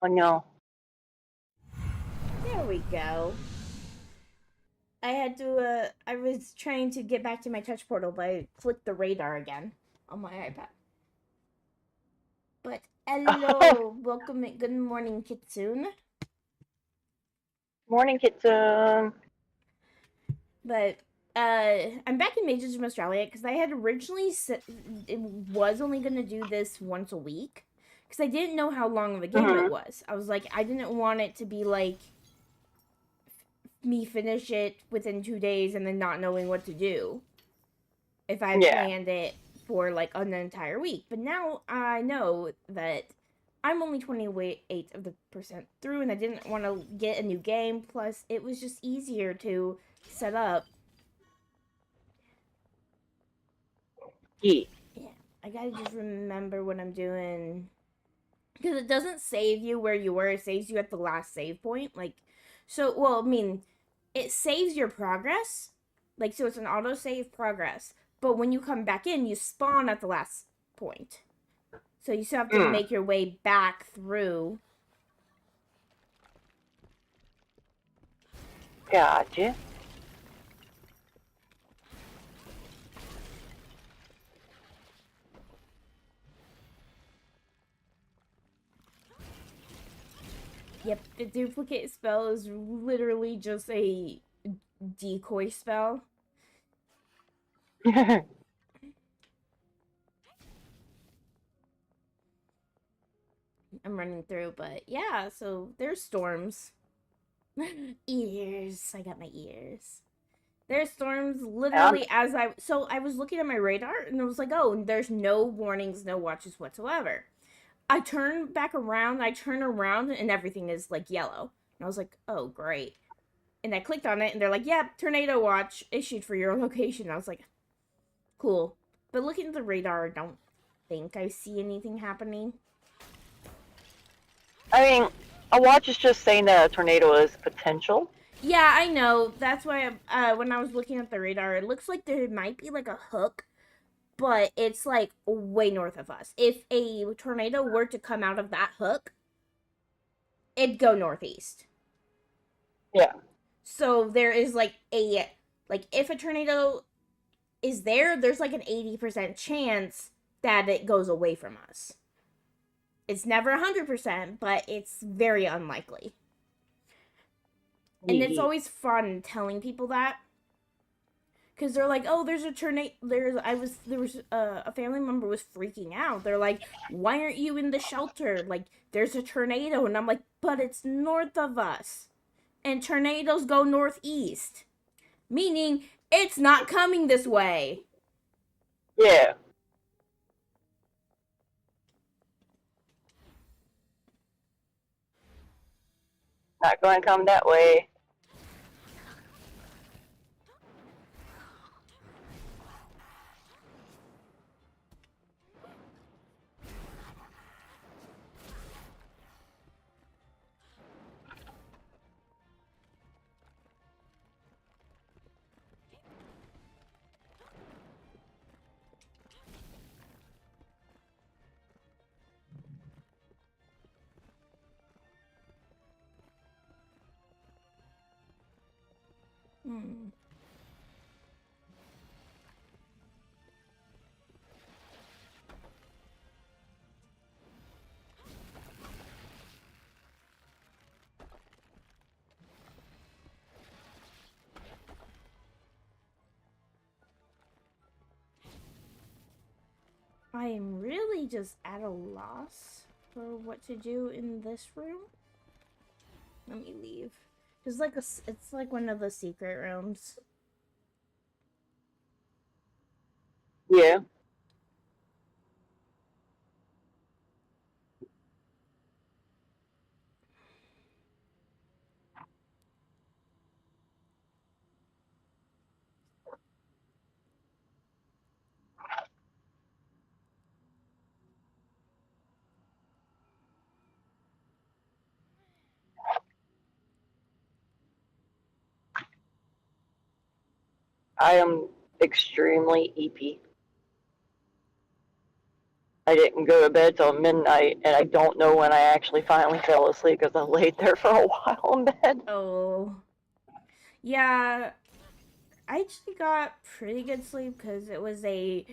Oh no. There we go. I was trying to get back to my touch portal, but I clicked the radar again on my iPad. But hello, welcome, good morning, Kitsune. Morning, Kitsune. But I'm back in Majors of Australia because I had originally it was only gonna do this once a week because I didn't know how long of a game it Mm-hmm. was. I was like, I didn't want it to be like me finish it within 2 days and then not knowing what to do if I Yeah. planned it for like an entire week. But now I know that I'm only 28 of the percent through, and I didn't want to get a new game. Plus, it was just easier to set up. Yeah. Yeah, I gotta just remember what I'm doing because it doesn't save you where you were. It saves you at the last save point. Like, so well, I mean, it saves your progress. Like, so it's an auto save progress. But when you come back in, you spawn at the last point. So you still have to Mm. make your way back through. Gotcha. Yep, the duplicate spell is literally just a decoy spell. I'm running through, but yeah, so there's storms. Ears. I got my ears. There's storms um, literally as I was looking at my radar and it was like, oh, there's no warnings, no watches whatsoever. I turn around and everything is like yellow. And I was like, oh great. And I clicked on it and they're like, yep, tornado watch issued for your location. I was like, cool. But looking at the radar, I don't think I see anything happening. I mean, a watch is just saying that a tornado is potential. Yeah, I know. That's why when I was looking at the radar, it looks like there might be like a hook, but it's like way north of us. If a tornado were to come out of that hook, it'd go northeast. Yeah. So there is like if a tornado is there, there's like an 80% chance that it goes away from us. It's never 100%, but it's very unlikely. And it's Yeah. always fun telling people that because they're like, "Oh, there's a tornado." There was a family member was freaking out. They're like, "Why aren't you in the shelter? Like, there's a tornado." And I'm like, "But it's north of us, and tornadoes go northeast, meaning it's not coming this way." Yeah. Not going to come that way. Hmm. I am really just at a loss for what to do in this room. Let me leave. It's like one of the secret rooms. Yeah. I am extremely EP. I didn't go to bed till midnight, and I don't know when I actually finally fell asleep because I laid there for a while in bed. Oh. Yeah, I actually got pretty good sleep because it was a.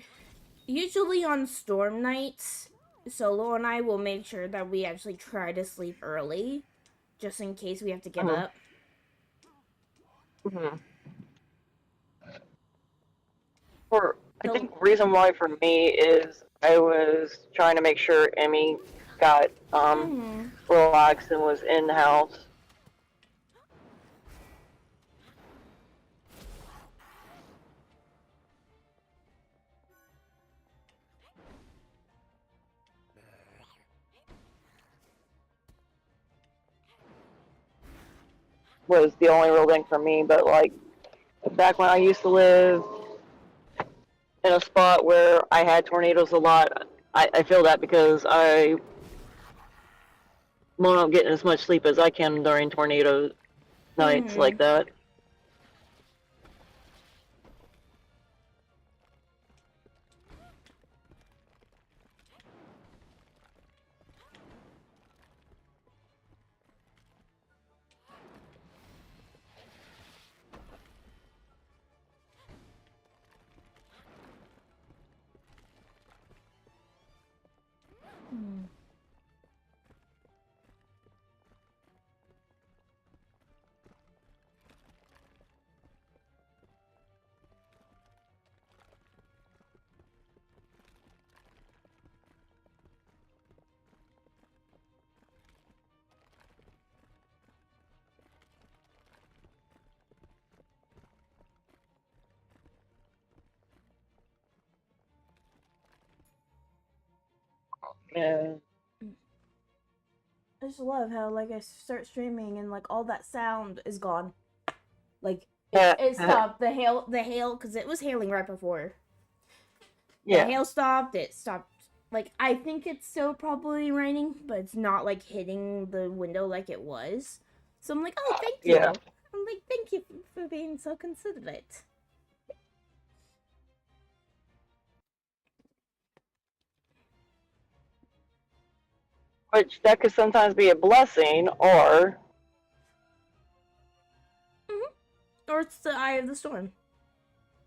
Usually on storm nights, Solo and I will make sure that we actually try to sleep early, just in case we have to give Mm-hmm. up. Mm-hmm. For I So, think the reason why for me is I was trying to make sure Emmy got mm-hmm. relaxed and was in the house. Was the only real thing for me, but like back when I used to live in a spot where I had tornadoes a lot, I feel that because I won't get as much sleep as I can during tornado nights Mm-hmm. like that. Mm-hmm. Yeah. I just love how like I start streaming and like all that sound is gone. Like Yeah. it stopped. The hail, because it was hailing right before. The Yeah. hail stopped. It stopped. Like I think it's still probably raining, but it's not like hitting the window like it was. So I'm like, oh, thank you. Yeah. I'm like, thank you for being so considerate. Which that could sometimes be a blessing, or Or it's the eye of the storm.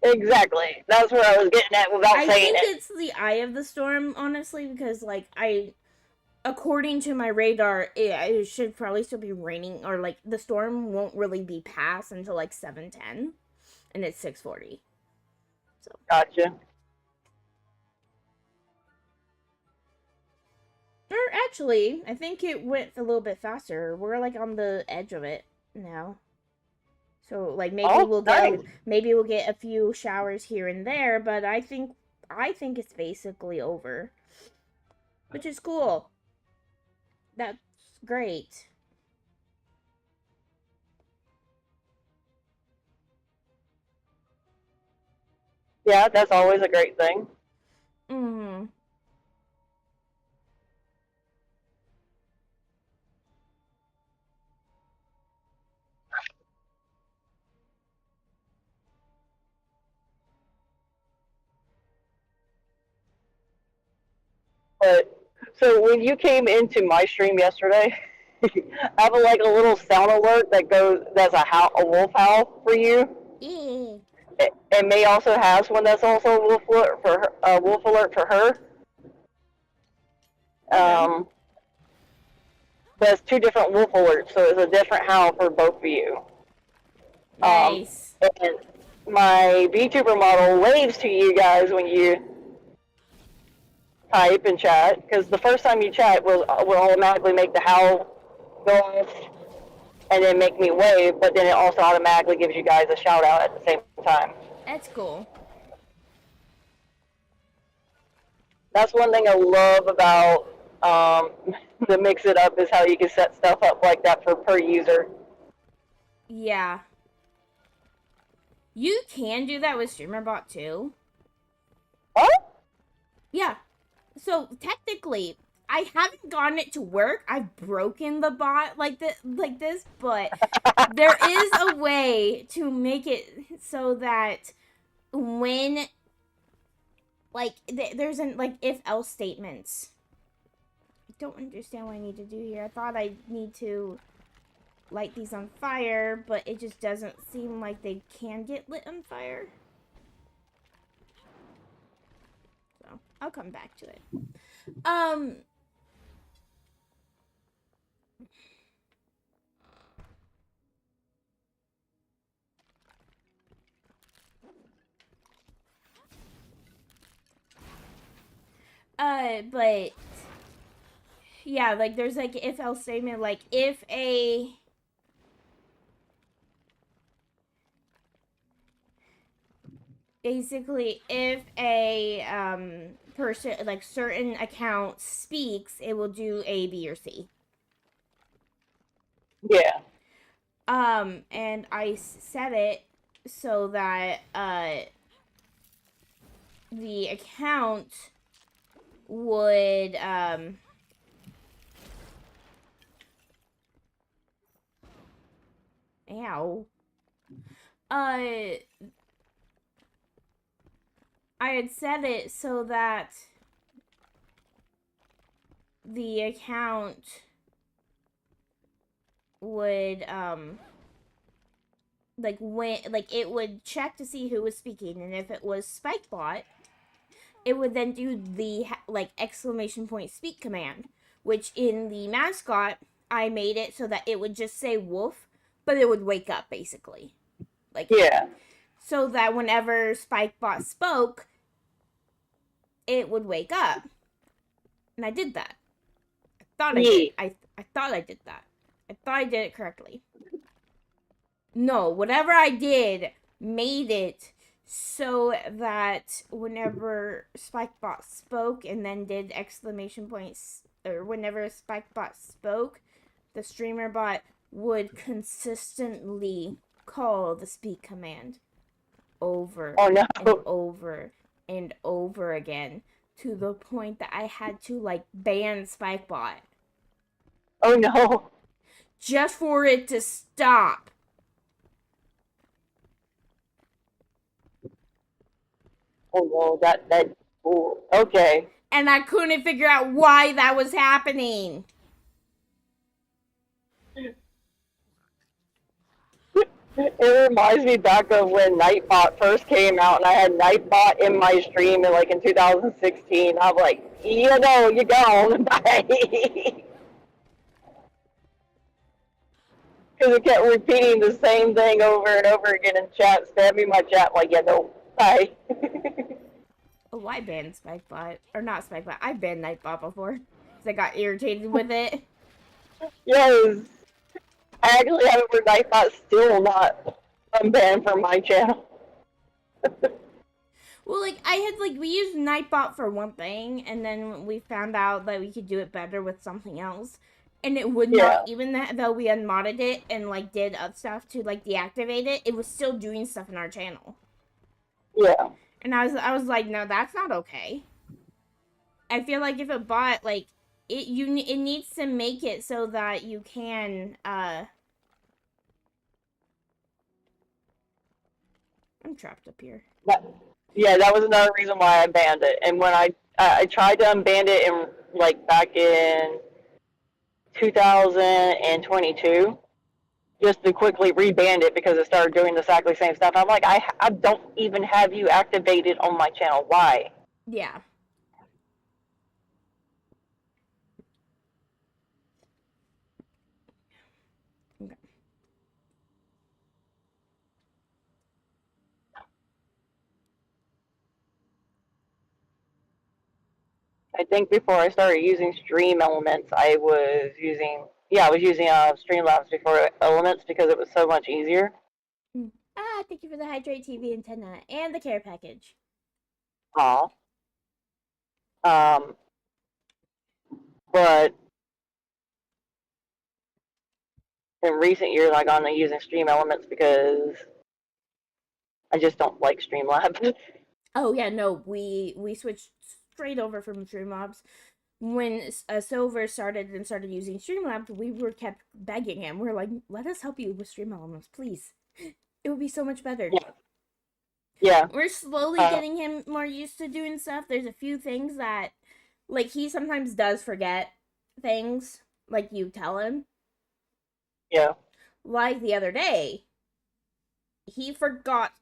exactly. That's where I was getting at without I saying think it. it's the eye of the storm, honestly, because like according to my radar, it should probably still be raining, or like the storm won't really be past until like 7:10, and it's 6:40. So, Gotcha. or actually, I think it went a little bit faster. We're like on the edge of it now. So like Oh, nice. maybe we'll get a few showers here and there, but I think it's basically over, which is cool. That's great. Yeah, that's always a great thing. Mm. But so when you came into my stream yesterday, I have like a little sound alert that goes that's a wolf howl for you. Yeah. It may also has one that's also a wolf alert for her, wolf alert for her. Okay. Um, but it's two different wolf alerts, so it's a different howl for both of you. Um, Nice. and my VTuber model waves to you guys when you type and chat, because the first time you chat will automatically make the howl go off and then make me wave, but then it also automatically gives you guys a shout out at the same time. That's cool. That's one thing I love about the mix it up is how you can set stuff up like that for per user. Yeah. You can do that with StreamerBot too. What? Yeah. So technically, I haven't gotten it to work. I've broken the bot like this, but there is a way to make it so that when like there's an like if else statements. I don't understand what I need to do here. I thought I need to light these on fire, but it just doesn't seem like they can get lit on fire. So I'll come back to it. Um. But yeah, like there's like if else statement, like if a basically if a person like certain account speaks, it will do A, B, or C. Yeah. And I set it so that the account would ow. I had set it so that the account would like when like it would check to see who was speaking, and if it was Spikebot, it would then do the like exclamation point speak command, which in the mascot I made it so that it would just say wolf, but it would wake up basically. Like Yeah. so that whenever Spikebot spoke, it would wake up. And I did that. I thought I did. I thought I did that. I thought I did it correctly. No, whatever I did made it so that whenever Spikebot spoke and then did exclamation points, or whenever Spikebot spoke, the streamer bot would consistently call the speak command over Oh no. and over and over again, to the point that I had to like ban Spikebot Oh no. just for it to stop. Oh no, that ooh, okay. And I couldn't figure out why that was happening. It reminds me back of when Nightbot first came out, and I had Nightbot in my stream in 2016. I'm like, you know, you're gone, bye. Because it kept repeating the same thing over and over again in chat, spamming my chat. I'm like, yeah, no, bye. Oh, I banned Spikebot. Or not Spikebot. I banned Nightbot before. Because I got irritated with it. Yes. I actually have it for Nightbot still not unbanned from my channel. Well, like, I had, like, we used Nightbot for one thing, and then we found out that we could do it better with something else. And it would not, even though we unmodded it and, like, did other stuff to, like, deactivate it, it was still doing stuff in our channel. Yeah. And I was like, no, that's not okay. I feel like if a bot, like, it needs to make it so that you can, I'm trapped up here. Yeah, that was another reason why I banned it. And when I tried to unban it in like back in 2022, just to quickly reban it because it started doing exactly the same stuff. I'm like, I don't even have you activated on my channel. Why? Yeah. Okay. I think before I started using Stream Elements, I was using Streamlabs before Elements because it was so much easier. Thank you for the Hydrate TV antenna and the care package. Aw. But in recent years, I got into using Stream Elements because I just don't like Streamlabs. Oh yeah, no, we switched straight over from Streamlabs. When Silver started using Streamlabs, we were kept begging him. We're like, let us help you with Stream Elements, please. It would be so much better. Yeah. Yeah. We're slowly Uh, getting him more used to doing stuff. There's a few things that, like, he sometimes does forget things, like you tell him. yeah. Like the other day, he forgot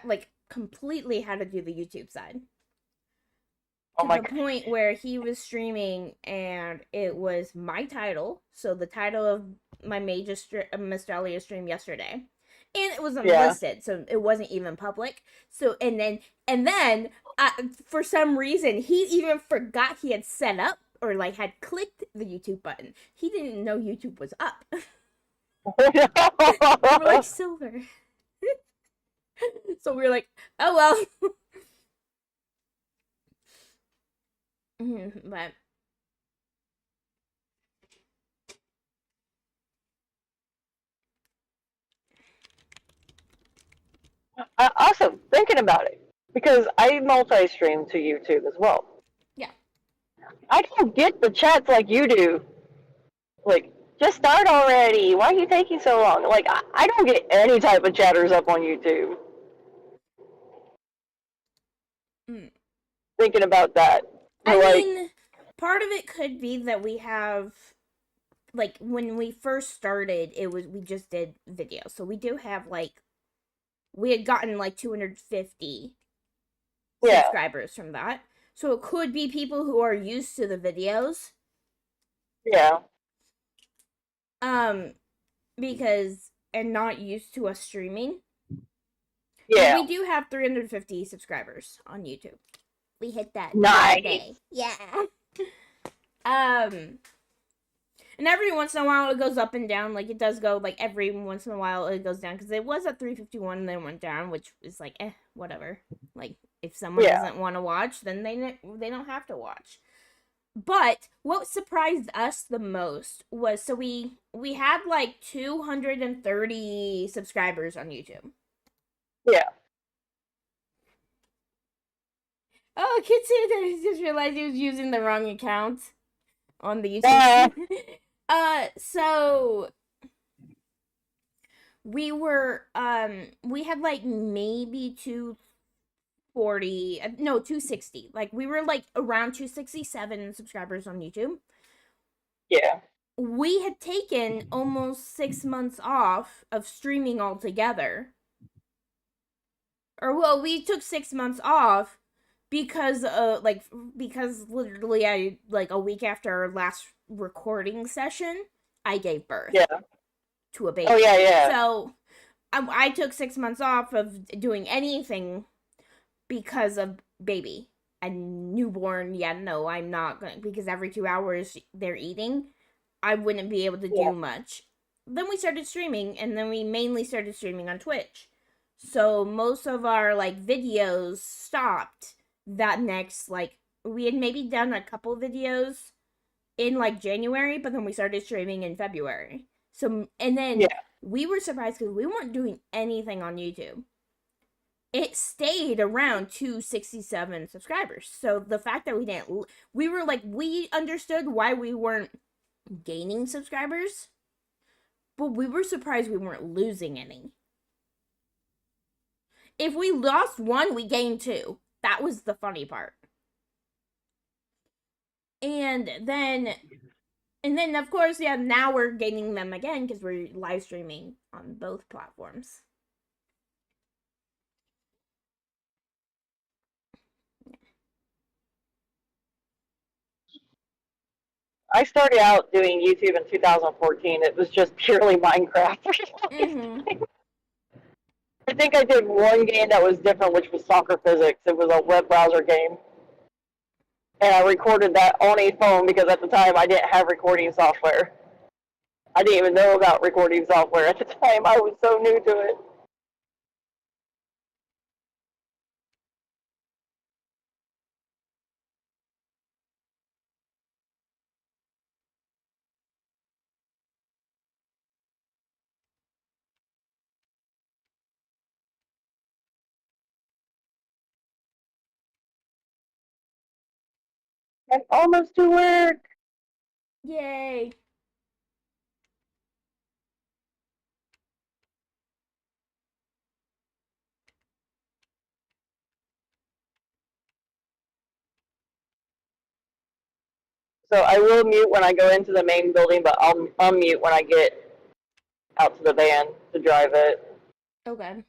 like completely how to do the YouTube side. Oh To my the god. point where he was streaming and it was my title, so the title of my major Mr. Elliot stream yesterday, and it was Yeah. unlisted, so it wasn't even public. So and then for some reason he even forgot he had set up or like had clicked the YouTube button. He didn't know YouTube was up. We're like silver, so we are like, oh well. But Also, thinking about it, because I multi-stream to YouTube as well. yeah. I don't get the chats like you do. Like, just start already. Why are you taking so long? Like, I don't get any type of chatters up on YouTube. Mm. Thinking about that. I Like, mean, part of it could be that we have like when we first started, it was we just did video. So we do have like we had gotten like 250 yeah, subscribers from that. So it could be people who are used to the videos. yeah, Um because and not used to us streaming. But yeah. we do have 350 subscribers on YouTube. We hit that the other Nice. day. Yeah. Um And every once in a while it goes up and down. Like it does go like every once in a while it goes down because it was at 351 and then went down, which is like whatever. Like if someone Yeah. doesn't want to watch, then they don't have to watch. But what surprised us the most was so we had like 230 subscribers on YouTube. Yeah. Oh, Kitsune just realized he was using the wrong account on the Uh, YouTube. So we had like maybe 240, no, 260. Like we were like around 267 subscribers on YouTube. yeah. We had taken almost 6 months off of streaming altogether. Or well, we took 6 months off because because literally I like a week after our last recording session, I gave birth Yeah. to a Oh, baby. yeah, yeah. So I took 6 months off of doing anything because of baby and newborn. Yeah, no, I'm not gonna because every 2 hours they're eating. I wouldn't be able to Yeah. do much. Then we started streaming, and then we mainly started streaming on Twitch. So most of our like videos stopped that next like we had maybe done a couple videos in like January, but then we started streaming in February. So and then Yeah. we were surprised because we weren't doing anything on YouTube. It stayed around 267 subscribers. So the fact that we were like, we understood why we weren't gaining subscribers, but we were surprised we weren't losing any. If we lost one, we gained two. That was the funny part. And then, and then of course, yeah, now we're gaining them again because we're live streaming on both platforms. I started out doing YouTube in 2014. It was just purely Minecraft. Mm-hmm. I think I did one game that was different, which was Soccer Physics. It was a web browser game. And I recorded that on a phone because at the time I didn't have recording software. I didn't even know about recording software at the time. I was so new to it. I'm almost to work. Yay. So I will mute when I go into the main building, but I'll unmute when I get out to the van to drive it. Okay.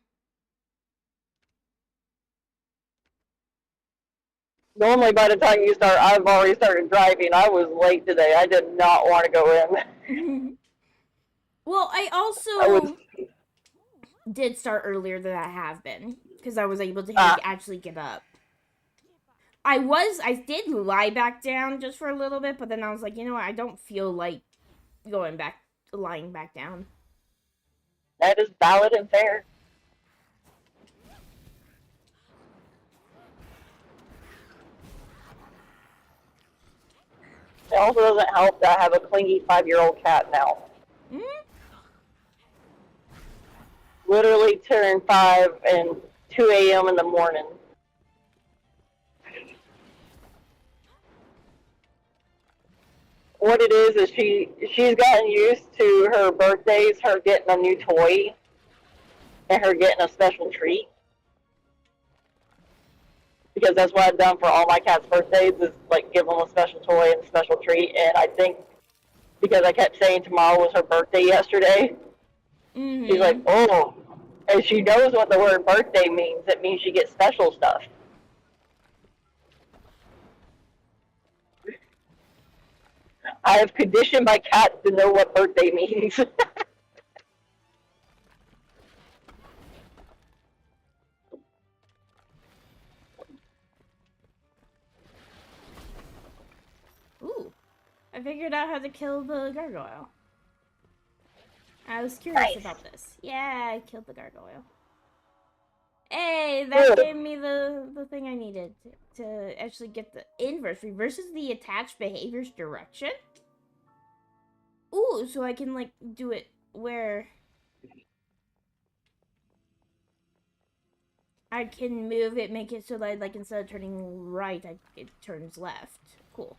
Normally, by the time you start, I've already started driving. I was late today. I did not want to go in. Well, I I was. also did start earlier than I have been because I was able to actually get up. I did lie back down just for a little bit, but then I was like, you know what? I don't feel like lying back down. That is valid and fair. It also doesn't help that I have a clingy 5-year-old cat now. Literally turned 5 and 2 a.m. in the morning. What it is she's gotten used to her birthdays, her getting a new toy, and her getting a special treat. Because that's what I've done for all my cats' birthdays is like give them a special toy and a special treat. And I think because I kept saying tomorrow was her birthday yesterday, she's like, oh, and she knows what the word birthday means. It means she gets special stuff. I have conditioned my cat to know what birthday means. Ooh, I figured out how to kill the gargoyle. I was curious about this. Yeah, I killed the gargoyle. Hey, that gave me the thing I needed to actually get the inverse. Reverses the attached behavior's direction. Ooh, so I can like do it where I can move it, make it so that like instead of turning right, it turns left. Cool.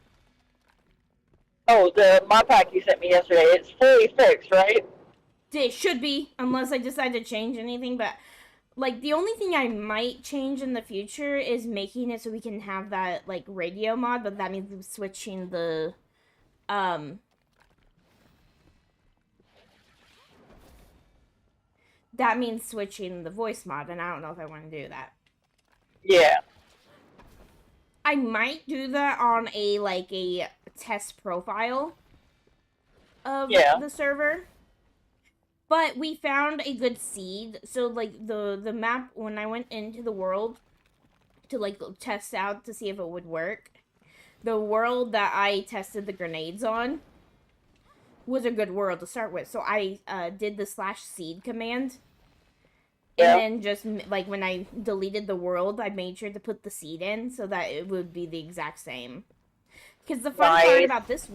Oh, the mod pack you sent me yesterday, it's fully fixed, right? It should be, unless I decide to change anything, but like the only thing I might change in the future is making it so we can have that like radio mod, but that means switching the that means switching the voice mod, and I don't know if I want to do that. Yeah. I might do that on a test profile of the server. But we found a good seed. So like the map, when I went into the world to like test out to see if it would work, the world that I tested the grenades on was a good world to start with. So I did the /seed command. And then just like when I deleted the world, I made sure to put the seed in so that it would be the exact same. Because the fun part about this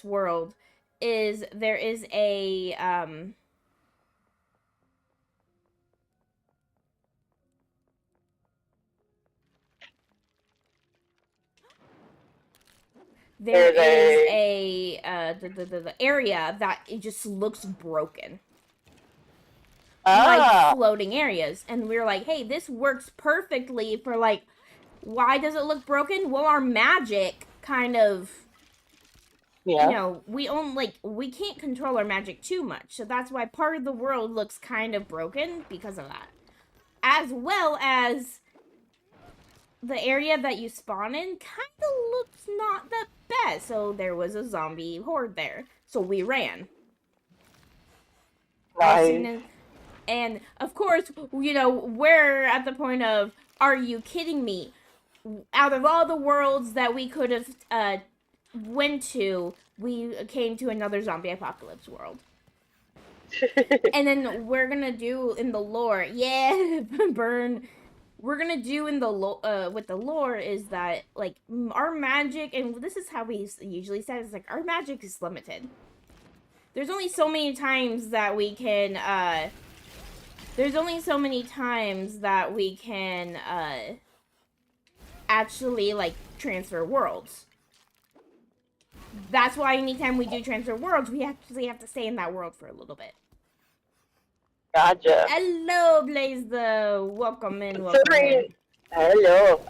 world is there is a there is the area that it just looks broken. Like floating areas. And we were like, hey, this works perfectly for like, why does it look broken? Well, our magic kind of, you know, we can't control our magic too much. So that's why part of the world looks kind of broken because of that. As well as the area that you spawn in kind of looks not the best. So there was a zombie horde there. So we ran. Right. And of course, you know, we're at the point of, are you kidding me? Out of all the worlds that we could have went to, we came to another zombie apocalypse world. And then we're gonna do in the lore, burn. We're gonna do in the with the lore is that like our magic, and this is how we usually say it's like our magic is limited. There's only so many times that we can actually like transfer worlds. That's why anytime we do transfer worlds, we actually have to stay in that world for a little bit. Gotcha. Hello, Blaze. Welcome in. Welcome in. Hello.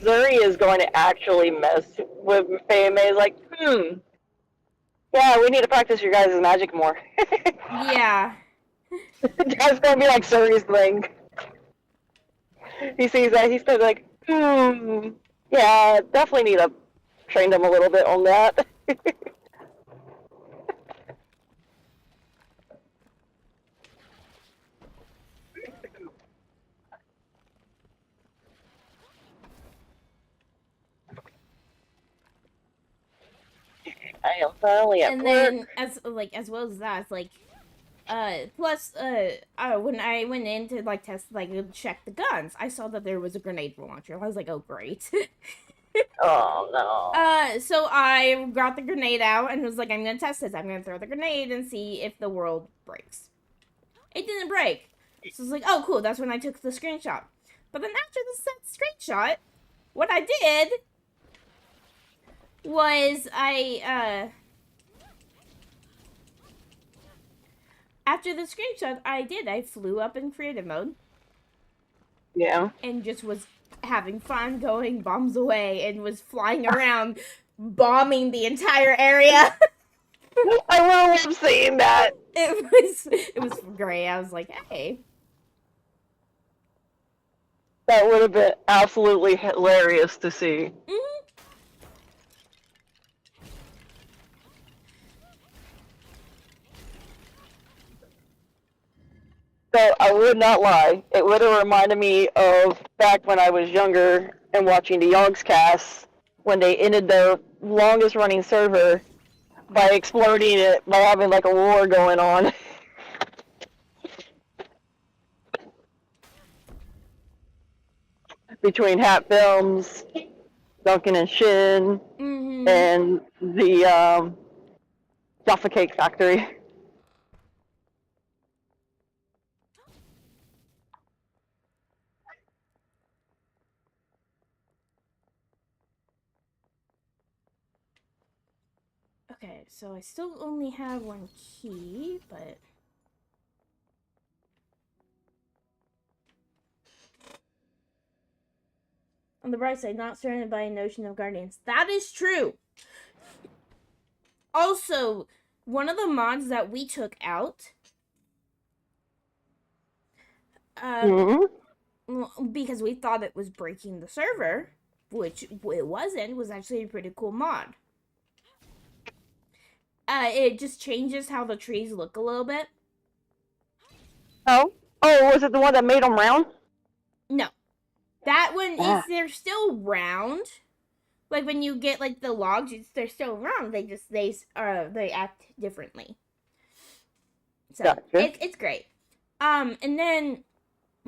Zuri is going to actually mess with Faye and May's like, yeah, we need to practice your guys' magic more. Yeah. That's going to be like Zuri's thing. He sees that, he's going to be like, yeah, definitely need to train them a little bit on that. I am finally at And work. then as well as that, it's like plus when I went in to like test like check the guns, I saw that there was a grenade launcher. I was like, oh great. Oh no. So I got the grenade out and was like, I'm gonna test this. I'm gonna throw the grenade and see if the world breaks. It didn't break. So I was like, oh cool, that's when I took the screenshot. But then after the screenshot, what I did was after the screenshot I flew up in creative mode. Yeah. And just was having fun going bombs away and was flying around bombing the entire area. I will have seen that. It was great. I was like, hey. That would have been absolutely hilarious to see. Mm-hmm. So I would not lie. It would have reminded me of back when I was younger and watching the Yogscast when they ended their longest running server by exploding it by having like a war going on between Hat Films, Duncan and Shin, Mm-hmm. and the Jaffa Cake Factory. Okay, so I still only have one key, but on the bright side, not surrounded by a notion of guardians. That is true. Also, one of the mods that we took out, Mm-hmm. because we thought it was breaking the server, which it wasn't, was actually a pretty cool mod. It just changes how the trees look a little bit. Oh, was it the one that made them round? No, that one Yeah. is they're still round. Like when you get like the logs, they're still round. They act differently. So Gotcha. it's great. And then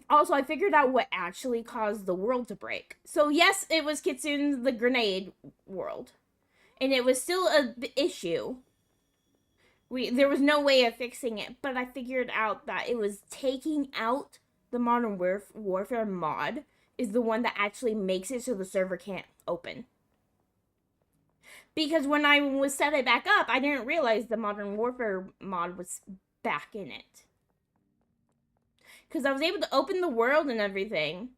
also I figured out what actually caused the world to break. So yes, it was Kitsune's the grenade world, and it was still a issue. There was no way of fixing it, but I figured out that it was taking out the Modern Warfare mod is the one that actually makes it so the server can't open. Because when I was set it back up, I didn't realize the Modern Warfare mod was back in it. Because I was able to open the world and everything,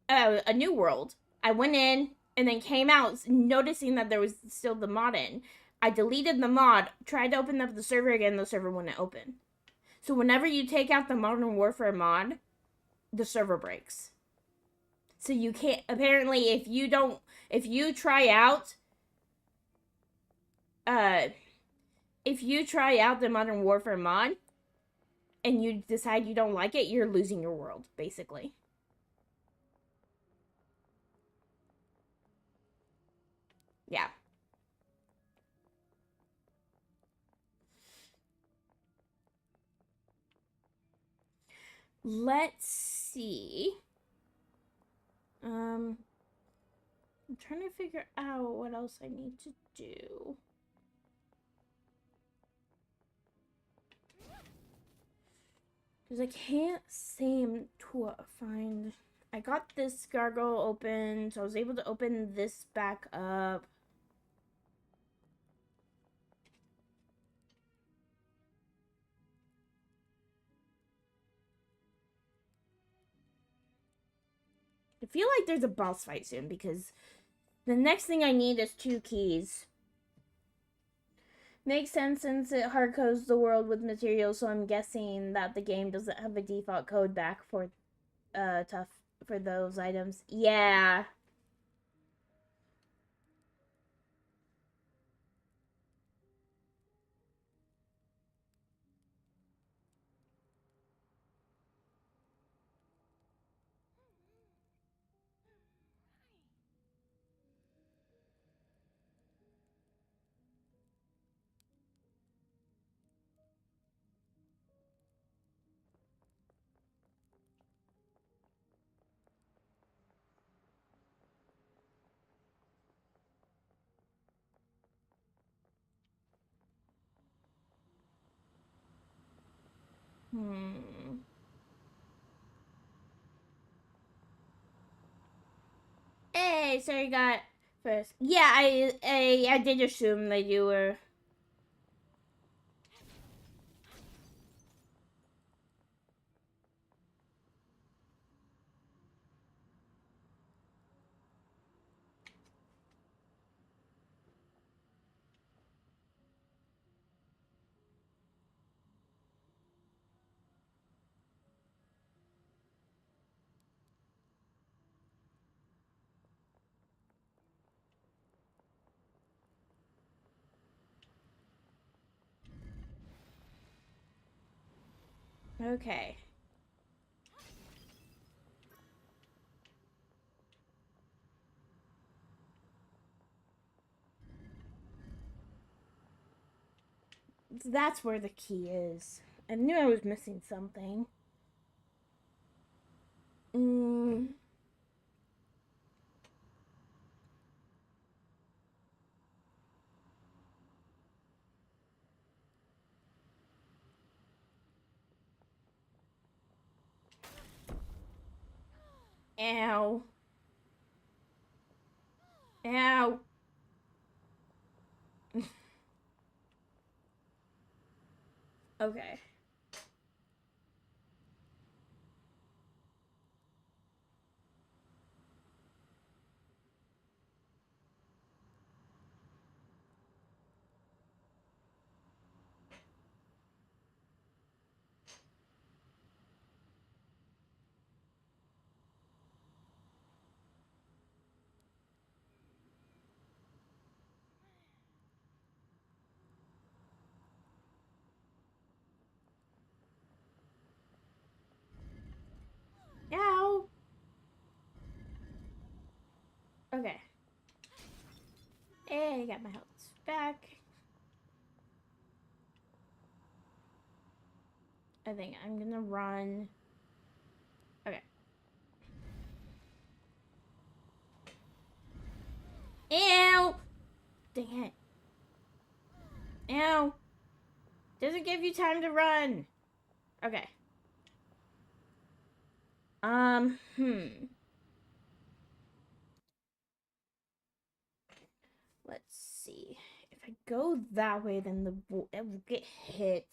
a new world. I went in and then came out noticing that there was still the mod in. I deleted the mod, tried to open up the server again, the server wouldn't open. So whenever you take out the Modern Warfare mod, the server breaks. So you can't, apparently if you try out the Modern Warfare mod and you decide you don't like it, you're losing your world, basically. Yeah. Let's see. I'm trying to figure out what else I need to do. Because I can't seem to find... I got this gargoyle open, so I was able to open this back up. I feel like there's a boss fight soon because the next thing I need is 2 keys. Makes sense since it hard codes the world with materials, so I'm guessing that the game doesn't have a default code back for tough for those items. Yeah. Hmm. Hey, so you got first. Yeah, I did assume that you were. Okay. That's where the key is. I knew I was missing something. Mm. Ow. Ow. Okay. Ow. Okay. Hey, I got my health back. I think I'm gonna run. Okay. Ew! Dang it. Ew! Doesn't give you time to run. Okay. Hmm. Let's see. If I go that way, then it will get hit.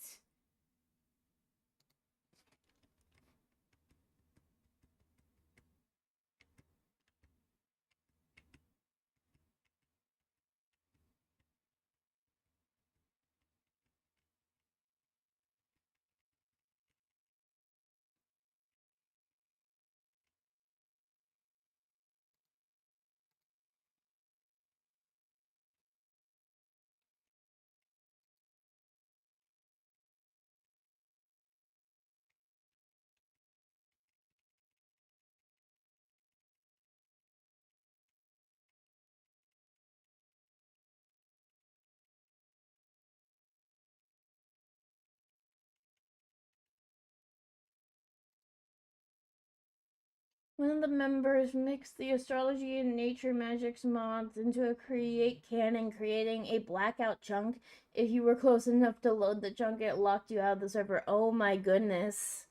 One of the members mixed the astrology and nature magics mods into a create canon, creating a blackout chunk. If you were close enough to load the chunk, it locked you out of the server. Oh my goodness.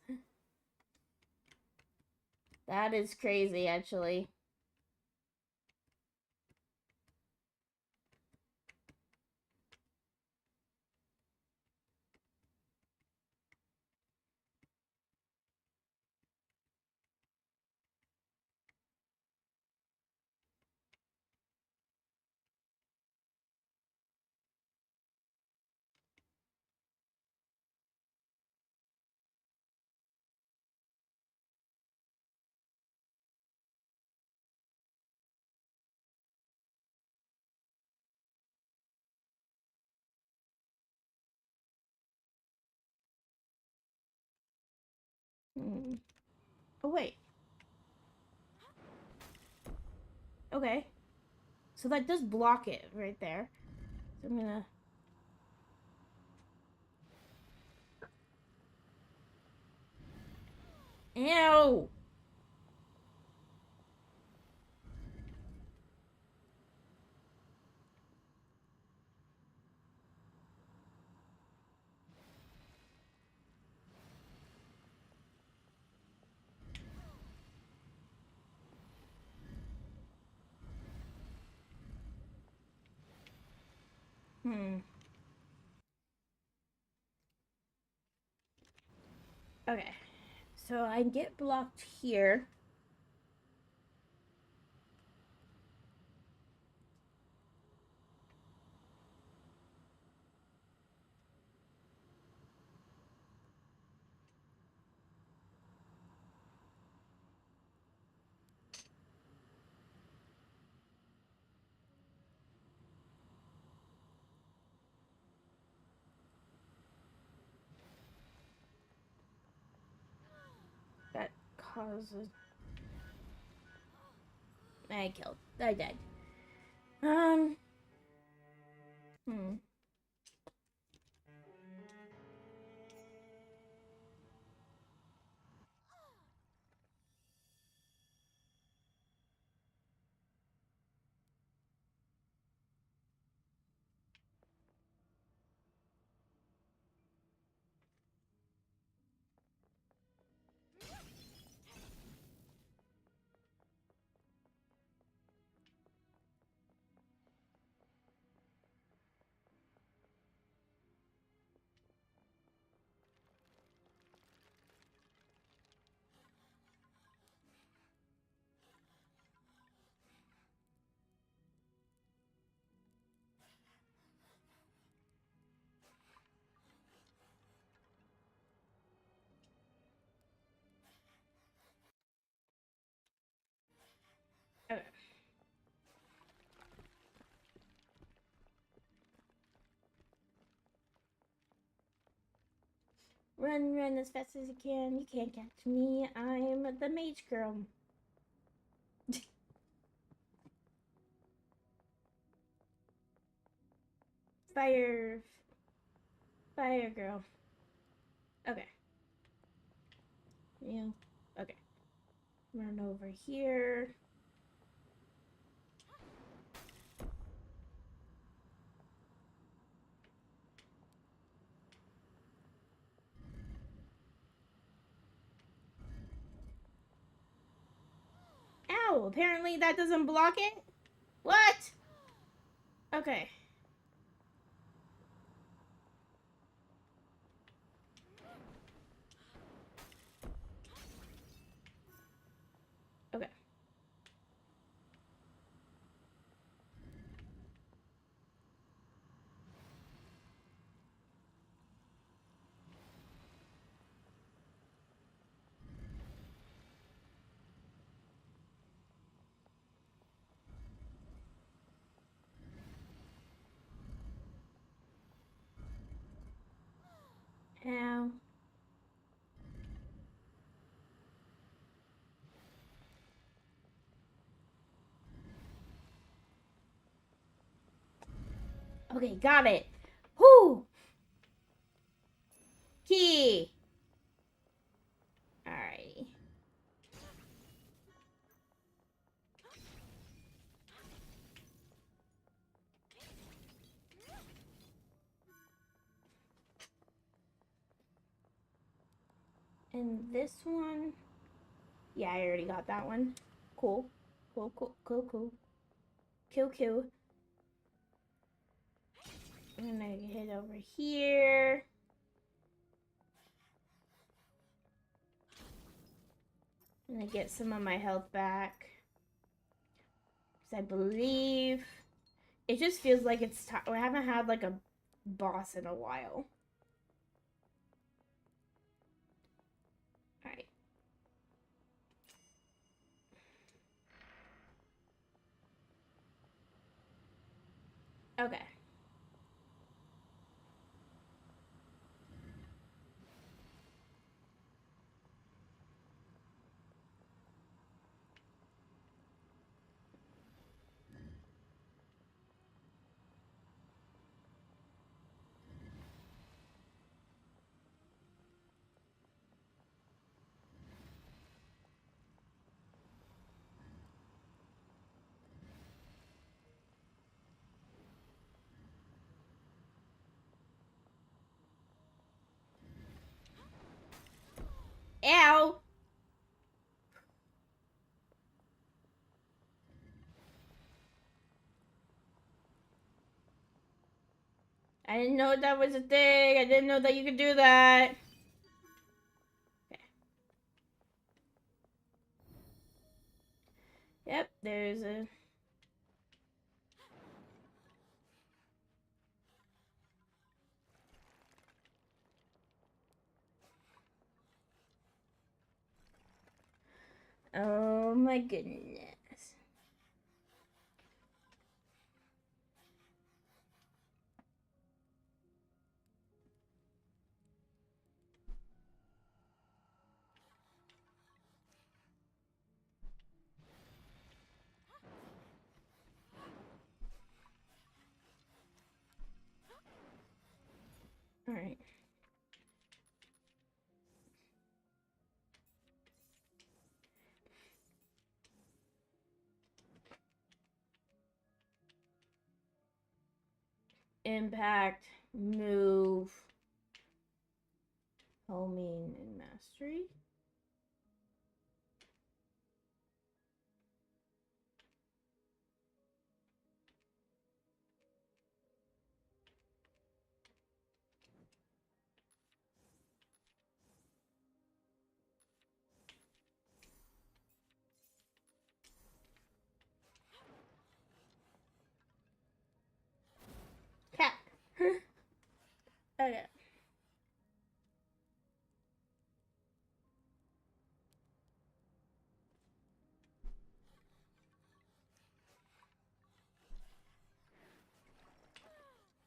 That is crazy, actually. Hmm. Oh, wait. Okay. So that does block it right there. So I'm gonna... Ew! Hmm. Okay. So I get blocked here. That causes... I killed. I died. Hmm. Okay. Run, run as fast as you can. You can't catch me. I'm the mage girl. Fire. Fire girl. Okay. Yeah. Okay. Run over here. Ow! Apparently that doesn't block it? What? Okay. Okay. Ow. Okay, got it. Whoo! Key. Alrighty. And this one... Yeah, I already got that one. Cool. Cool, cool, cool, cool. Kill, kill. I'm gonna head over here. I'm gonna get some of my health back. Because I believe... It just feels like it's time. I haven't had like a boss in a while. Alright. Okay. Ow! I didn't know that was a thing. I didn't know that you could do that. Okay. Yep, there's a... Oh my goodness. Alright. Impact, move, homing, and mastery. Cat. Okay.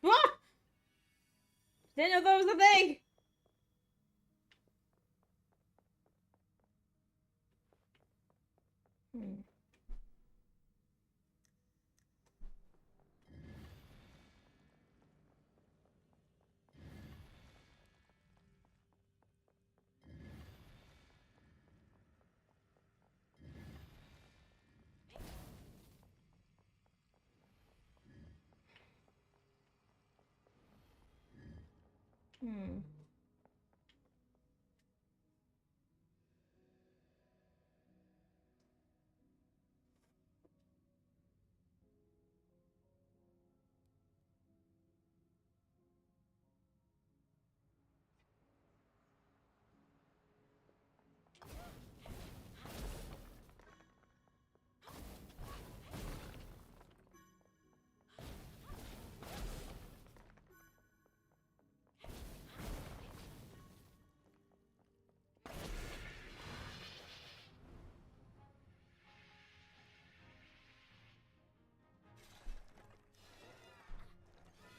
Ah! Didn't know that was a thing. Hmm. Hmm.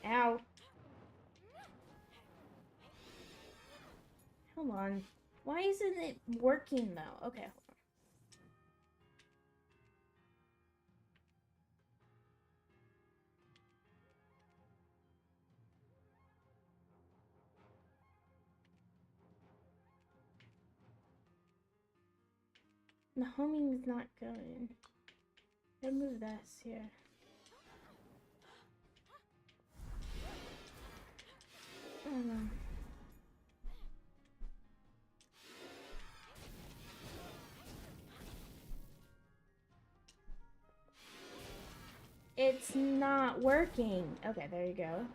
Ow. Hold on. Why isn't it working though? Okay, hold on. The homing is not going. I move this here. I don't know. It's not working. Okay, there you go.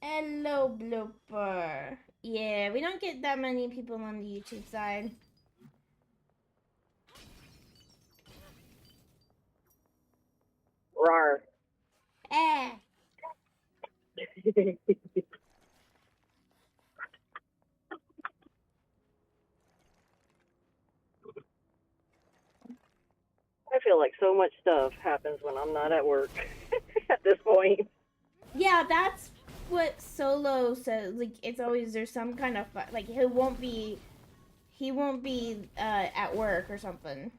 Hello, blooper. Yeah, we don't get that many people on the YouTube side. Rar. Eh. I feel like so much stuff happens when I'm not at work at this point. Yeah, that's what Solo says. Like, it's always there's some kind of like he won't be at work or something,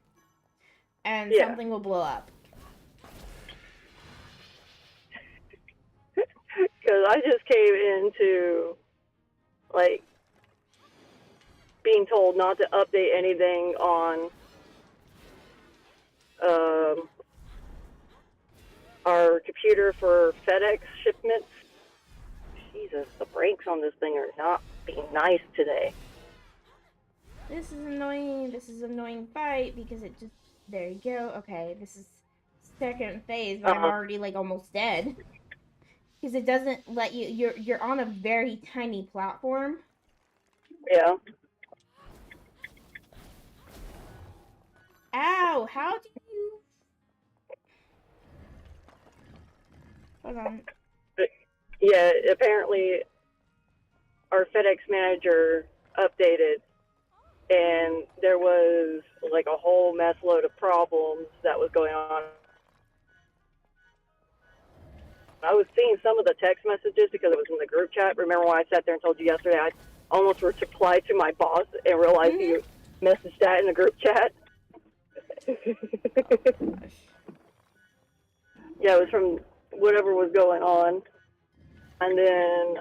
and Yeah. something will blow up. Because I just came into, like, being told not to update anything on our computer for FedEx shipments. Jesus, the brakes on this thing are not being nice today. This is annoying. This is an annoying fight because it just. There you go. Okay, this is second phase, but I'm already like almost dead because it doesn't let you. You're on a very tiny platform. Yeah. Ow! How do you? Hold on. Yeah, apparently our FedEx manager updated, and there was like a whole mess load of problems that was going on. I was seeing some of the text messages because it was in the group chat. Remember when I sat there and told you yesterday I almost replied to my boss and realized you messaged that in the group chat? Yeah, it was from whatever was going on. And then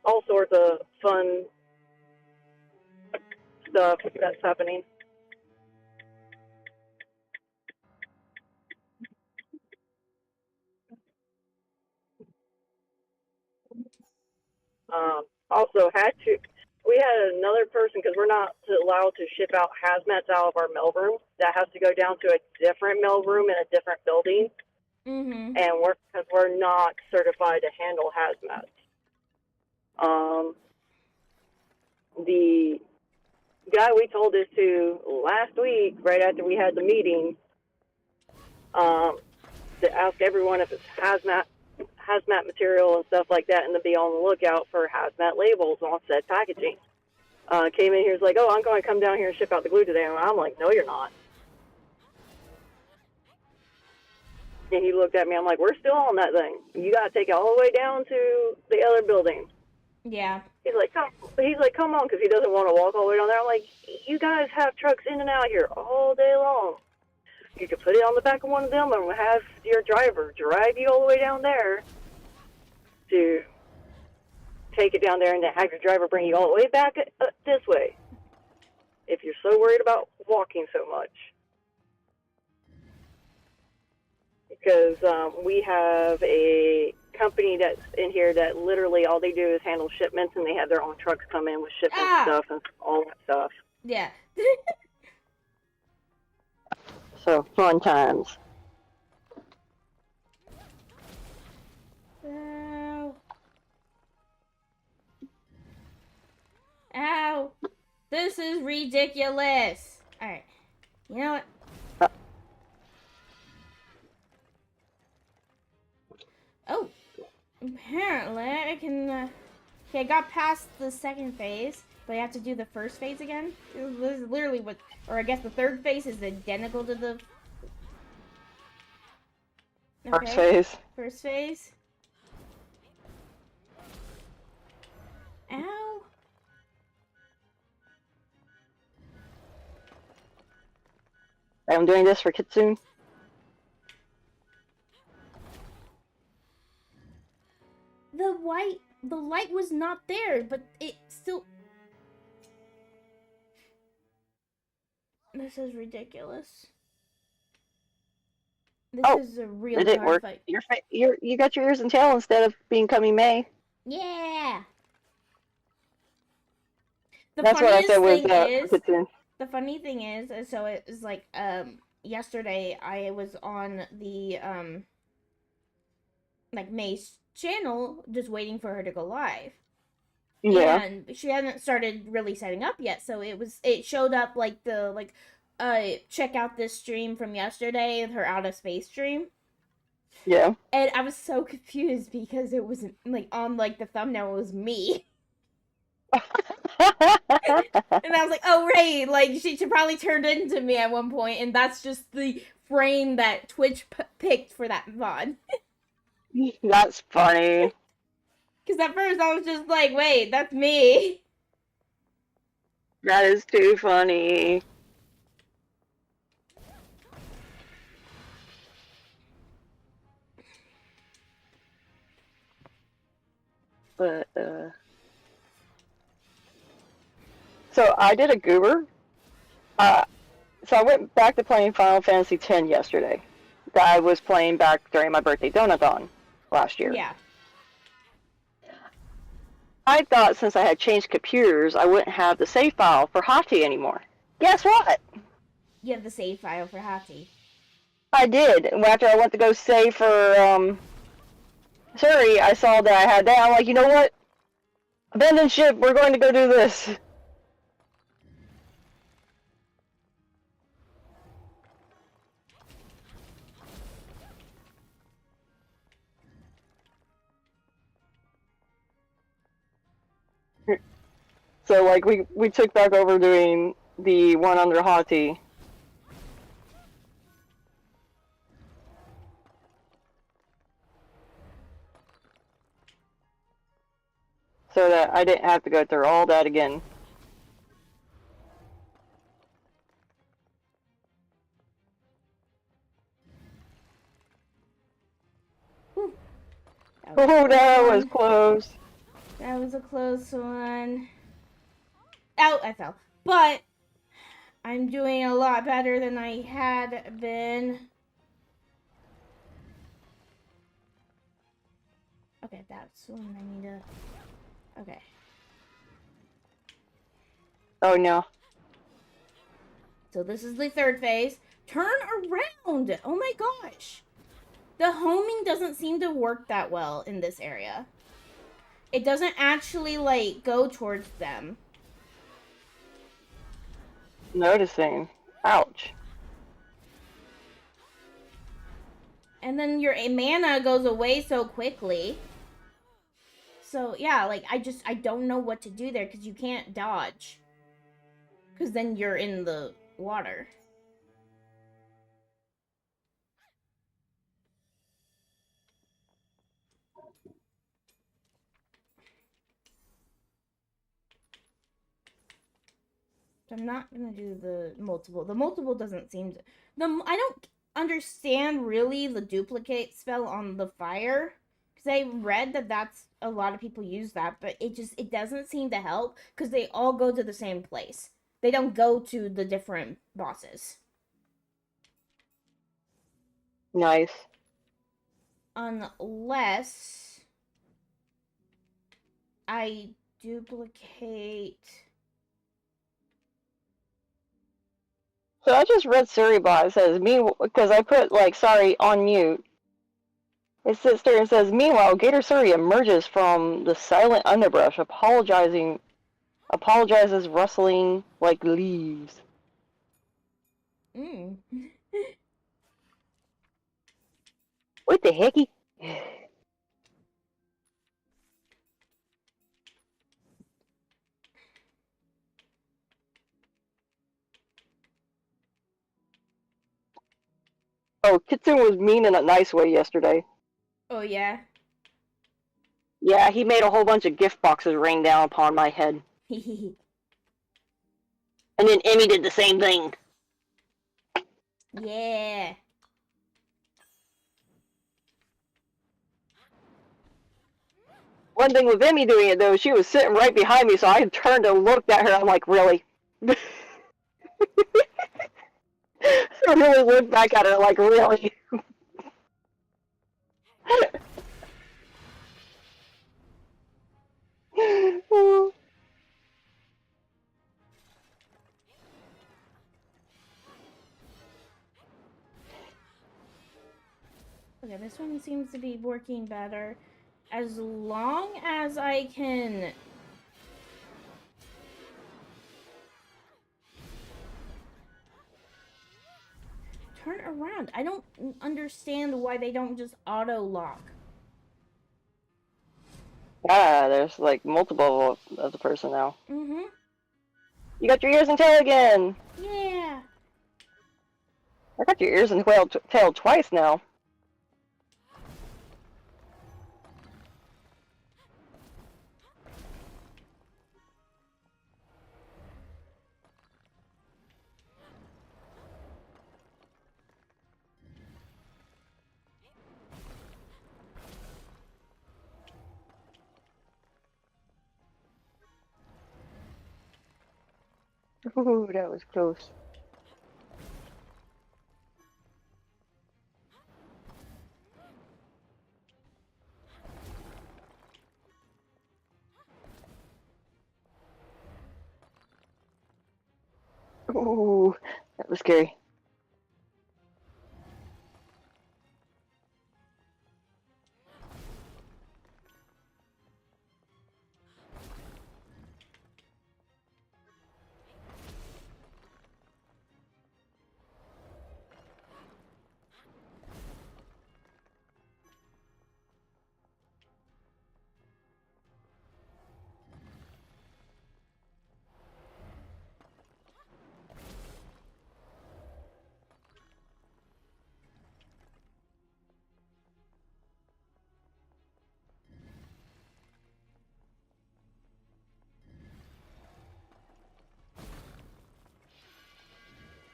all sorts of fun stuff that's happening. Also we had another person, because we're not allowed to ship out hazmats out of our mailroom. That has to go down to a different mailroom in a different building. Mm-hmm. And because we're not certified to handle hazmats. The guy we told this to last week, right after we had the meeting, to ask everyone if it's hazmat material and stuff like that, and to be on the lookout for hazmat labels on said packaging. Came in here, he's like, "Oh, I'm going to come down here and ship out the glue today." And I'm like, "No, you're not." And he looked at me. I'm like, "We're still on that thing. You got to take it all the way down to the other building." Yeah. He's like, "Come on," because he doesn't want to walk all the way down there. I'm like, "You guys have trucks in and out here all day long. You could put it on the back of one of them and have your driver drive you all the way down there to take it down there, and then have your driver bring you all the way back this way, if you're so worried about walking so much." Because we have a company that's in here that literally all they do is handle shipments, and they have their own trucks come in with shipment stuff and all that stuff. Yeah. So, fun times. Ow. Ow. This is ridiculous. Alright. You know what? Oh. Apparently, I can, okay, I got past the second phase, but I have to do the first phase again. This is literally what, or I guess the third phase is identical to the... Okay. First phase. First phase. Ow. I'm doing this for Kitsune. The light was not there, but it still... This is ridiculous. This is a real Did it work? fight. You got your ears and tail instead of becoming May. Yeah. That's what I said was Kitsune. The funny thing is, so it was like yesterday I was on the like May's channel just waiting for her to go live. Yeah. And she hadn't started really setting up yet, so it showed up like the check out this stream from yesterday, her out of space stream. Yeah. And I was so confused because it wasn't like on like the thumbnail, it was me. And I was like, oh right, like she probably turned into me at one point, and that's just the frame that Twitch picked for that VOD. That's funny. Because at first I was just like, wait, that's me. That is too funny. But So I did a goober. Uh, so I went back to playing Final Fantasy X yesterday. That I was playing back during my birthday donathon last year. Yeah. I thought since I had changed computers, I wouldn't have the save file for Hati anymore. Guess what? You have the save file for Hati. I did. After I went to go save for Surrey, I saw that I had that. I'm like, you know what? Abandon ship. We're going to go do this. So like we took back over doing the one under Hati. So that I didn't have to go through all that again. Whew. Oh, that was close. That was a close one. Ow, I fell. But I'm doing a lot better than I had been. Okay, that's one I need to... Okay. Oh no. So this is the third phase. Turn around! Oh my gosh. The homing doesn't seem to work that well in this area. It doesn't actually, like, go towards them. Noticing. Ouch. And then your mana goes away so quickly. So, yeah, like, I don't know what to do there because you can't dodge. Because then you're in the water. So I'm not gonna do the multiple. The multiple doesn't seem to... I don't understand really the duplicate spell on the fire. Because I read that that's... A lot of people use that. But it doesn't seem to help. Because they all go to the same place. They don't go to the different bosses. Nice. Unless... I duplicate... So I just read Surrey-bot. It says, because I put, like, sorry, on mute. It sits there and says, meanwhile, Gator Surrey emerges from the silent underbrush, apologizes rustling like leaves. Mm. What the hecky? Oh, Kitsune was mean in a nice way yesterday. Oh, yeah? Yeah, he made a whole bunch of gift boxes rain down upon my head. And then Emmy did the same thing. Yeah. One thing with Emmy doing it, though, she was sitting right behind me, so I turned and looked at her. I'm like, really? I really looked back at her like, really? Okay, this one seems to be working better. As long as I can... Turn around. I don't understand why they don't just auto-lock. Ah, there's like multiple of the person now. Mm-hmm. You got your ears and tail again! Yeah. I got your ears and tail twice now. Ooh, that was close. Ooh, that was scary.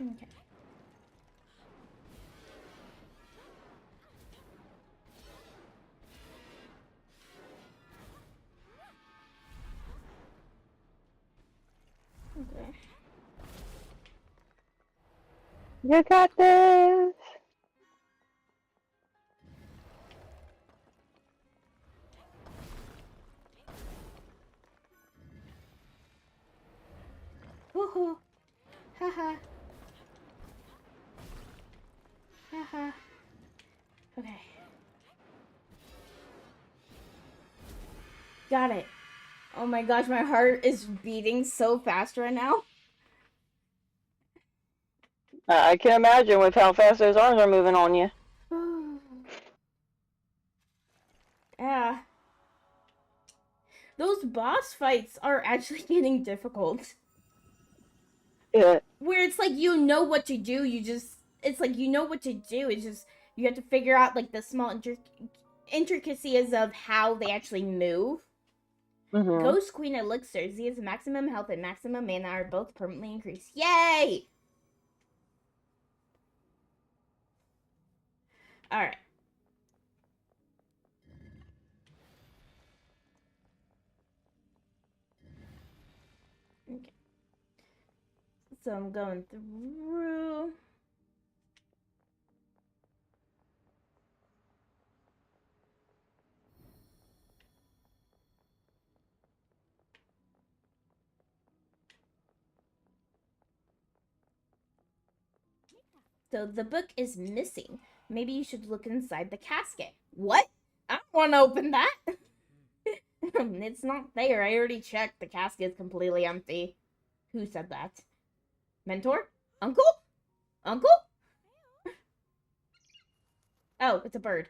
Okay. Okay. You got this. Woohoo! Haha. Haha. Okay. Got it. Oh my gosh, my heart is beating so fast right now. I can imagine with how fast those arms are moving on you. Yeah. Those boss fights are actually getting difficult. Yeah. Where it's like you know what to do, it's like you know what to do. It's just you have to figure out like the small intricacies of how they actually move. Mm-hmm. Ghost Queen Elixir. Zia's maximum health and maximum mana are both permanently increased. Yay! Alright. Okay. So I'm going through. So the book is missing. Maybe you should look inside the casket. What? I don't want to open that. It's not there. I already checked. The casket is completely empty. Who said that? Mentor? Uncle? Uncle? Oh, it's a bird.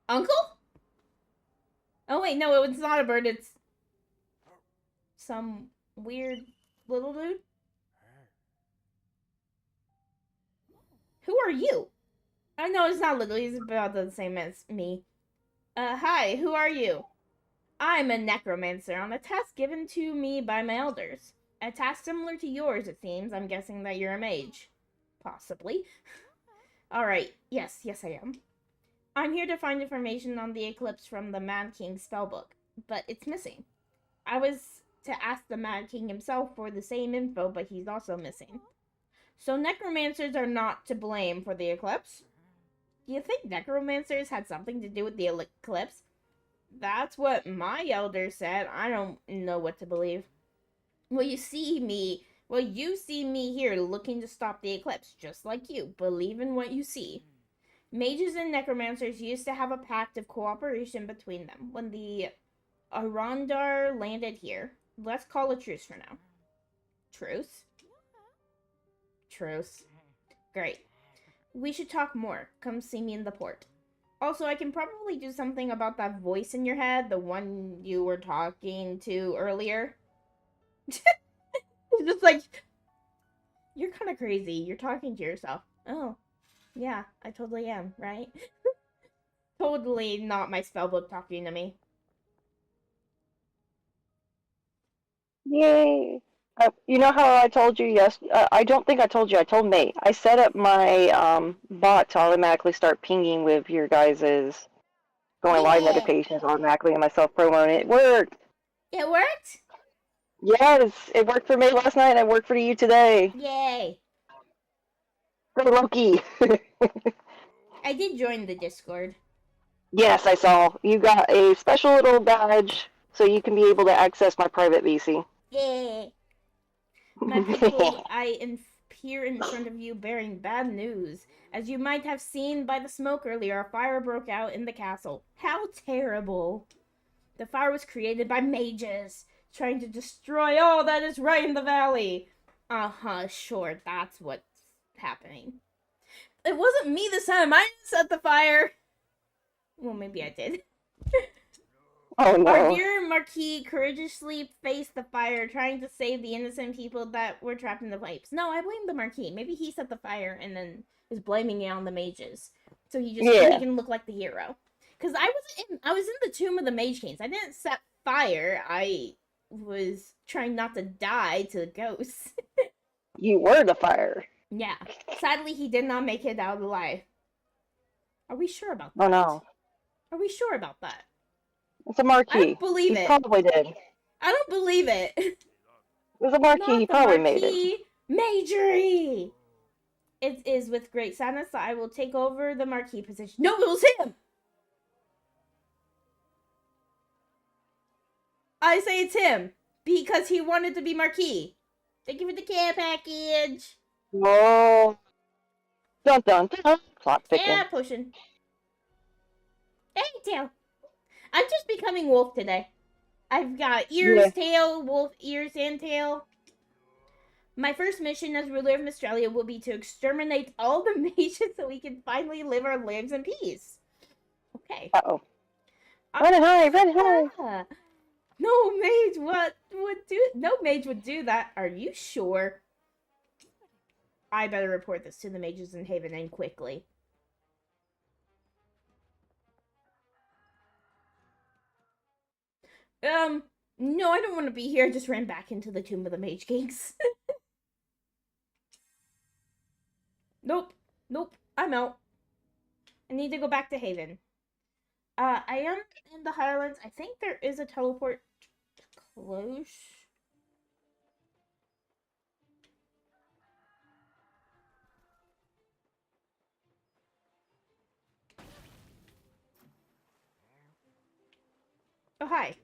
Uncle? Oh wait, no, it's not a bird. It's some weird little dude. Who are you? I know it's not little. He's about the same as me. Hi. Who are you? I'm a necromancer on a task given to me by my elders. A task similar to yours, it seems. I'm guessing that you're a mage. Possibly. Alright, yes, I am. I'm here to find information on the eclipse from the Mad King's spellbook, but it's missing. I was to ask the Mad King himself for the same info, but he's also missing. So necromancers are not to blame for the eclipse? Do you think necromancers had something to do with the eclipse? That's what my elder said. I don't know what to believe. Well, you see me here looking to stop the eclipse, just like you. Believe in what you see. Mages and necromancers used to have a pact of cooperation between them. When the Arondar landed here, let's call a truce for now. Truce? Truce. Great. We should talk more. Come see me in the port. Also, I can probably do something about that voice in your head, the one you were talking to earlier. It's just like, you're kind of crazy. You're talking to yourself. Oh, yeah, I totally am, right? Totally not my spellbook talking to me. Yay. You know how I told you I don't think I told you. I told May. I set up my bot to automatically start pinging with your guys's going live Yeah, notifications automatically and myself promo, and it worked. it worked. Yes, it worked for me last night. I worked for you today. Yay! Go Loki. I did join the Discord. Yes, I saw. You got a special little badge so you can be able to access my private VC. Yay! My people, appear in front of you bearing bad news. As you might have seen by the smoke earlier, a fire broke out in the castle. How terrible! The fire was created by mages, trying to destroy all that is right in the valley. Uh-huh, sure, that's what's happening. It wasn't me this time. I didn't set the fire. Well, maybe I did. Oh Our no. dear Marquis courageously faced the fire, trying to save the innocent people that were trapped in the pipes. No, I blame the Marquis. Maybe he set the fire and then is blaming it on the mages, so he Yeah. can look like the hero. Because I was in the tomb of the Mage Kings. I didn't set fire. I was trying not to die to the ghosts. You were the fire. Yeah. Sadly, he did not make it out alive. Are we sure about Oh that? no. Are we sure about that? It's a I marquee. don't believe He it. probably did. It I don't believe it. was a marquee. He Not the probably made it. Marquis! Majory! It is with great sadness that I will take over the Marquis position. No, it was him! I say it's him. Because he wanted to be Marquis. Thank you for the care package. Whoa. Dun dun dun. Clock Yeah, ticking. pushing. Hey, tail. I'm just becoming wolf today. I've got ears, Yeah. tail, wolf ears, and tail. My first mission as ruler of Mistralia will be to exterminate all the mages so we can finally live our lives in peace. Okay. Uh-oh. Run and hide, run and hide. Ah, no mage no mage would do that. Are you sure? I better report this to the mages in Haven and quickly. No, I don't want to be here. I just ran back into the Tomb of the Mage Kings. Nope. Nope. I'm out. I need to go back to Haven. I am in the Highlands. I think there is a teleport close. Oh, hi.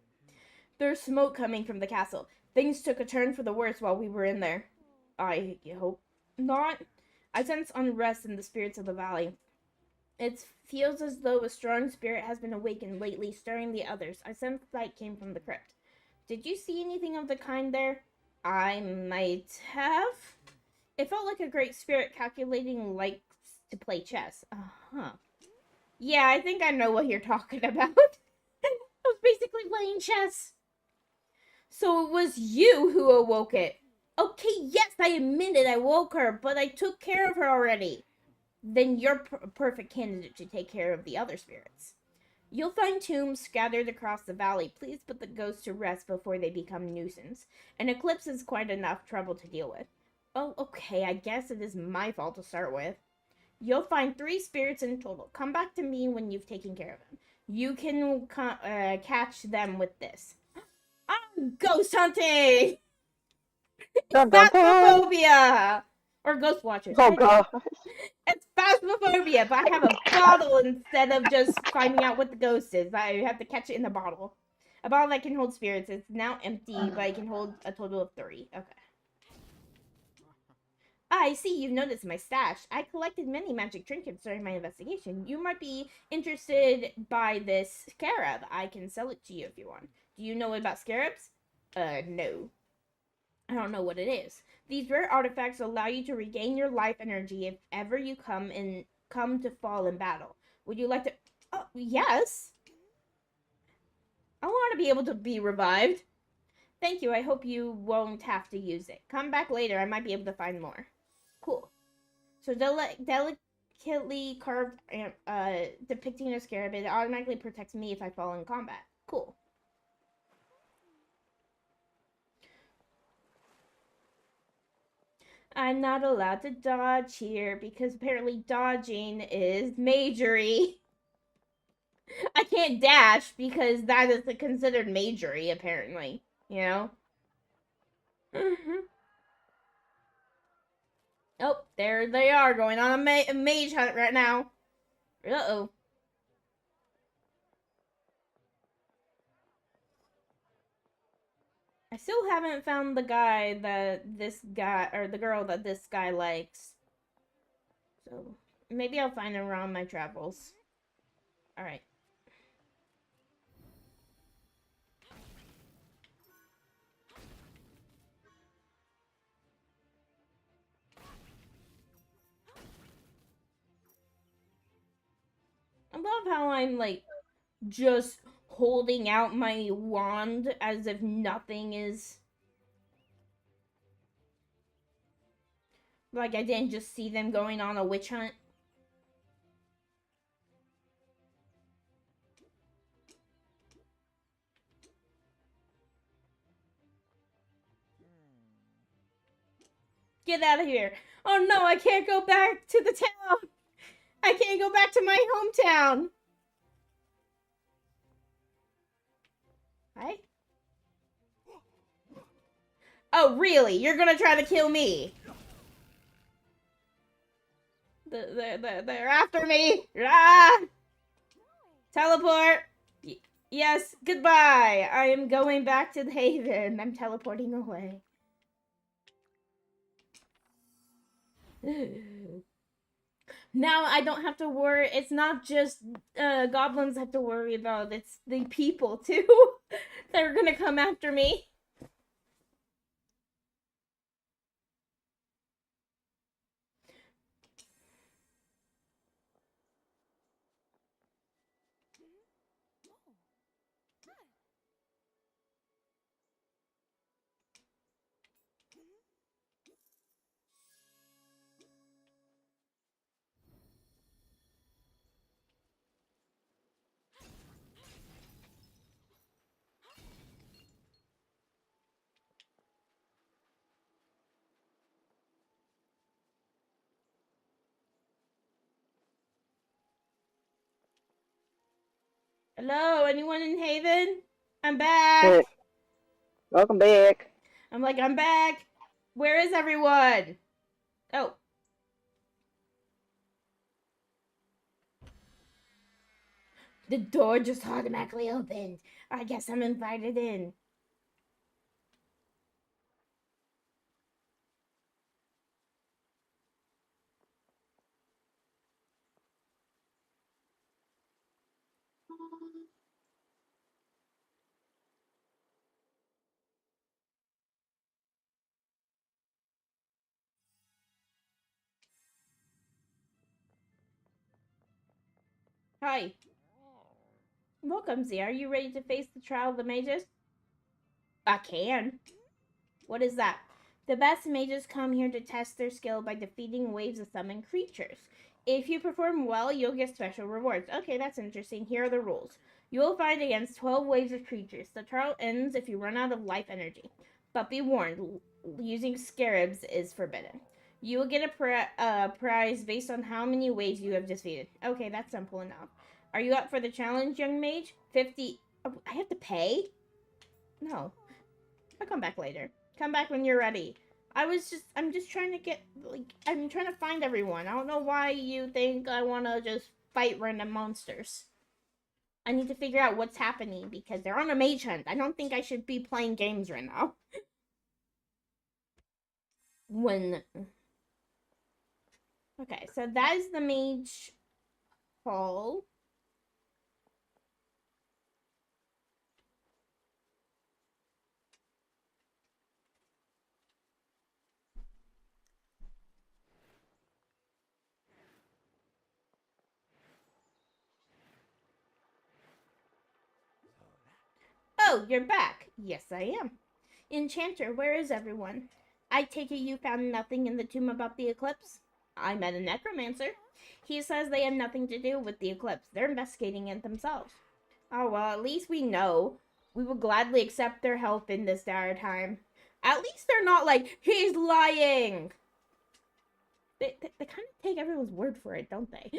There's smoke coming from the castle. Things took a turn for the worse while we were in there. I hope not. I sense unrest in the spirits of the valley. It feels as though a strong spirit has been awakened lately, stirring the others. I sense light came from the crypt. Did you see anything of the kind there? I might have. It felt like a great spirit calculating likes to play chess. Uh-huh. Yeah, I think I know what you're talking about. I was basically playing chess. So it was you who awoke it. Okay, yes, I admit it. I woke her, but I took care of her already. Then you're a perfect candidate to take care of the other spirits. You'll find tombs scattered across the valley. Please put the ghosts to rest before they become nuisance. An eclipse is quite enough trouble to deal with. Oh, okay, I guess it is my fault to start with. You'll find 3 spirits in total. Come back to me when you've taken care of them. You can catch them with this. I'm ghost hunting! Dun dun dun. Phasmophobia! Or ghost watchers. Oh god. It's phasmophobia, but I have a bottle instead of just finding out what the ghost is. I have to catch it in a bottle. A bottle that can hold spirits. It's now empty, but it can hold a total of 3. Okay. I see you've noticed my stash. I collected many magic trinkets during my investigation. You might be interested by this scarab. I can sell it to you if you want. Do you know about scarabs? No. I don't know what it is. These rare artifacts allow you to regain your life energy if ever you come to fall in battle. Would you like to? Oh, yes. I want to be able to be revived. Thank you. I hope you won't have to use it. Come back later. I might be able to find more. Cool. So delicately carved, depicting a scarab, it automatically protects me if I fall in combat. Cool. I'm not allowed to dodge here because apparently dodging is majory. I can't dash because that is considered majory, apparently. You know? Oh, there they are, going on a mage hunt right now. Uh-oh. I still haven't found the guy that this guy, or the girl that this guy likes. So, maybe I'll find him around my travels. Alright. I love how I'm, like, just holding out my wand as if nothing is... Like, I didn't just see them going on a witch hunt. Get out of here. Oh no, I can't go back to the town. I can't go back to my hometown. Hi? Oh, really? You're gonna try to kill me? They're after me. Ah! Teleport. Yes, goodbye. I am going back to the haven. I'm teleporting away. Now I don't have to worry. It's not just goblins I have to worry about. It's the people too. They're gonna come after me. Hello, anyone in Haven? I'm back. Welcome back. I'm back. Where is everyone? Oh. The door just automatically opened. I guess I'm invited in. Hi. Welcome, Z. Are you ready to face the trial of the mages? I can. What is that? The best mages come here to test their skill by defeating waves of summoned creatures. If you perform well, you'll get special rewards. Okay, that's interesting. Here are the rules. You will fight against 12 waves of creatures. The trial ends if you run out of life energy. But be warned, using scarabs is forbidden. You will get a prize based on how many waves you have defeated. Okay, that's simple enough. Are you up for the challenge, young mage? 50... Oh, I have to pay? No. I'll come back later. Come back when you're ready. I'm just trying to get, like, I'm trying to find everyone. I don't know why you think I want to just fight random monsters. I need to figure out what's happening because they're on a mage hunt. I don't think I should be playing games right now. Okay, so that is the mage hall. Oh, you're back. Yes, I am. Enchanter, where is everyone? I take it you found nothing in the tomb about the eclipse? I met a necromancer. He says they have nothing to do with the eclipse. They're investigating it themselves. Oh, well, at least we know. We will gladly accept their help in this dire time. At least they're not like, he's lying! They kind of take everyone's word for it, don't they?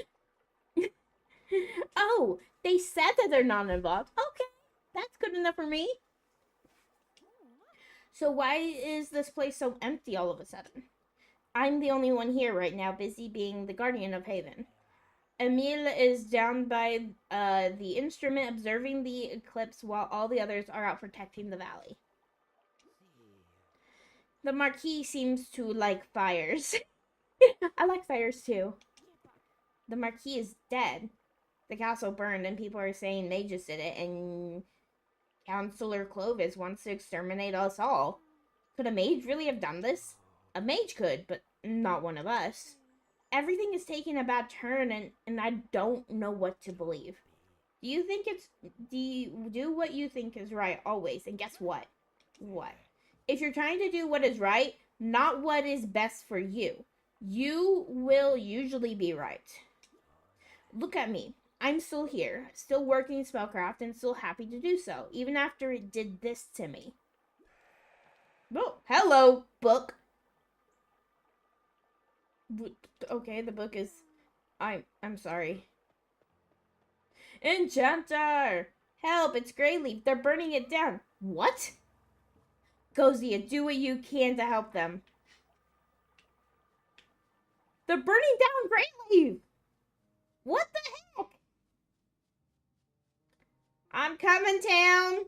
Oh, they said that they're not involved. Okay, that's good enough for me. So why is this place so empty all of a sudden? I'm the only one here right now, busy being the guardian of Haven. Emile is down by the instrument observing the eclipse while all the others are out protecting the valley. The Marquis seems to like fires. I like fires too. The Marquis is dead. The castle burned and people are saying they just did it, and Counselor Clovis wants to exterminate us all. Could a mage really have done this? A mage could, but not one of us. Everything is taking a bad turn, and I don't know what to believe. Do you think it's... do what you think is right always, and guess what? What? If you're trying to do what is right, not what is best for you, you will usually be right. Look at me. I'm still here, still working spellcraft, and still happy to do so, even after it did this to me. Oh, hello, book. Okay, the book is... I'm sorry. Enchanter! Help, it's Greyleaf. They're burning it down. What? Gozia, do what you can to help them. They're burning down Greyleaf! What the heck? I'm coming, town.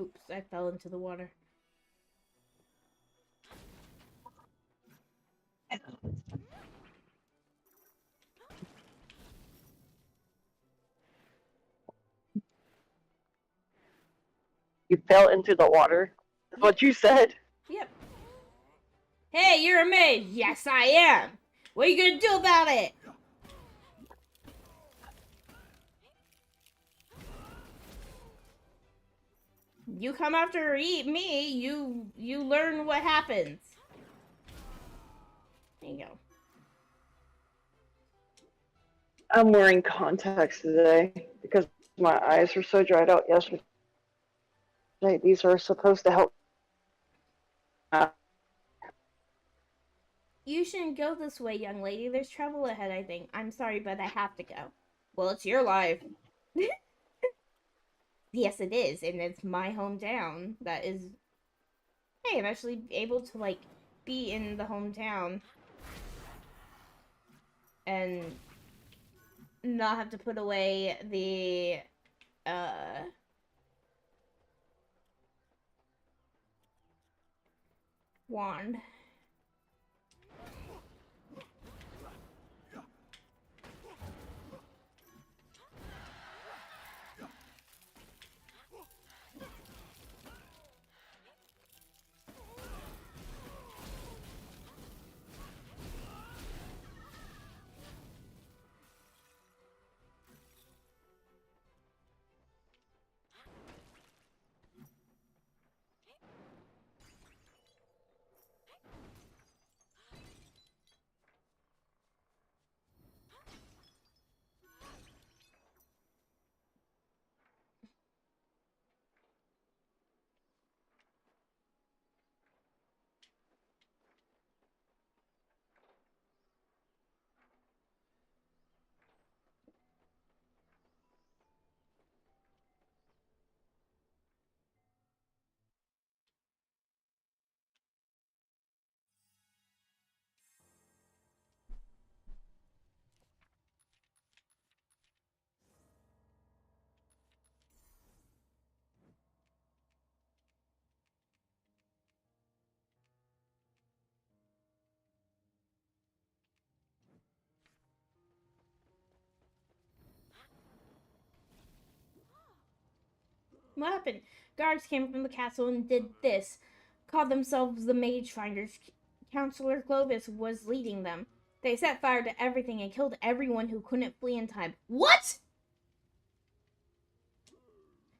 Oops, I fell into the water. You fell into the water? That's what you said? Yep. Hey, you're a mage. Yes, I am. What are you gonna do about it? You come after me, you learn what happens. There you go. I'm wearing contacts today because my eyes were so dried out yesterday. These are supposed to help. You shouldn't go this way, young lady. There's trouble ahead, I think. I'm sorry, but I have to go. Well, it's your life. Yes, it is, and it's my hometown. That is... Hey, I'm actually able to, like, be in the hometown. And not have to put away the, wand. What happened? Guards came from the castle and did this. Called themselves the Mage Finders. Counselor Clovis was leading them. They set fire to everything and killed everyone who couldn't flee in time. What?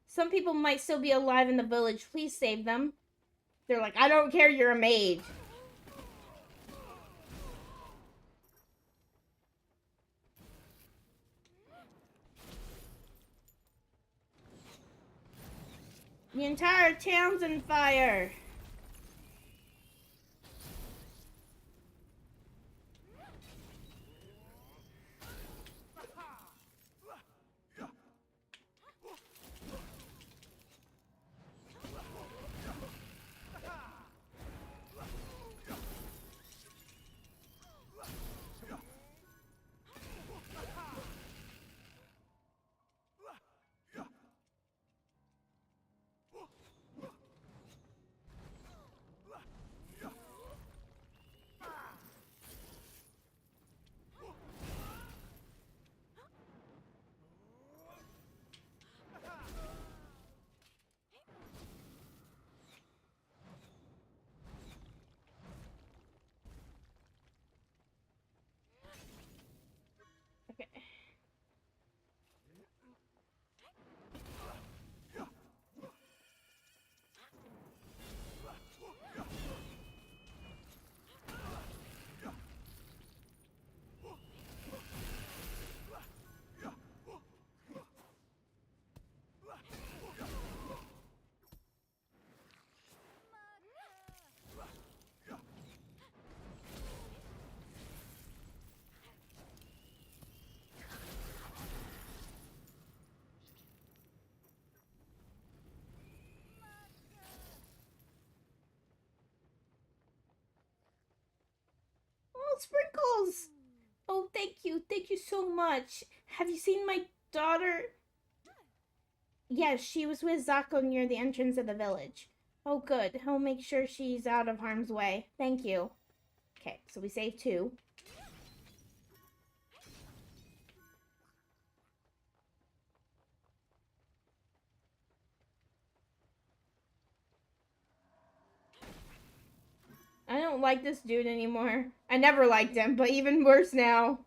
Some people might still be alive in the village. Please save them. They're like, I don't care, you're a mage. The entire town's on fire. Okay. Oh, Sprinkles! Oh, thank you. Thank you so much. Have you seen my daughter? Yes, she was with Zako near the entrance of the village. Oh, good. He'll make sure she's out of harm's way. Thank you. Okay, so we saved 2. I don't like this dude anymore. I never liked him, but even worse now.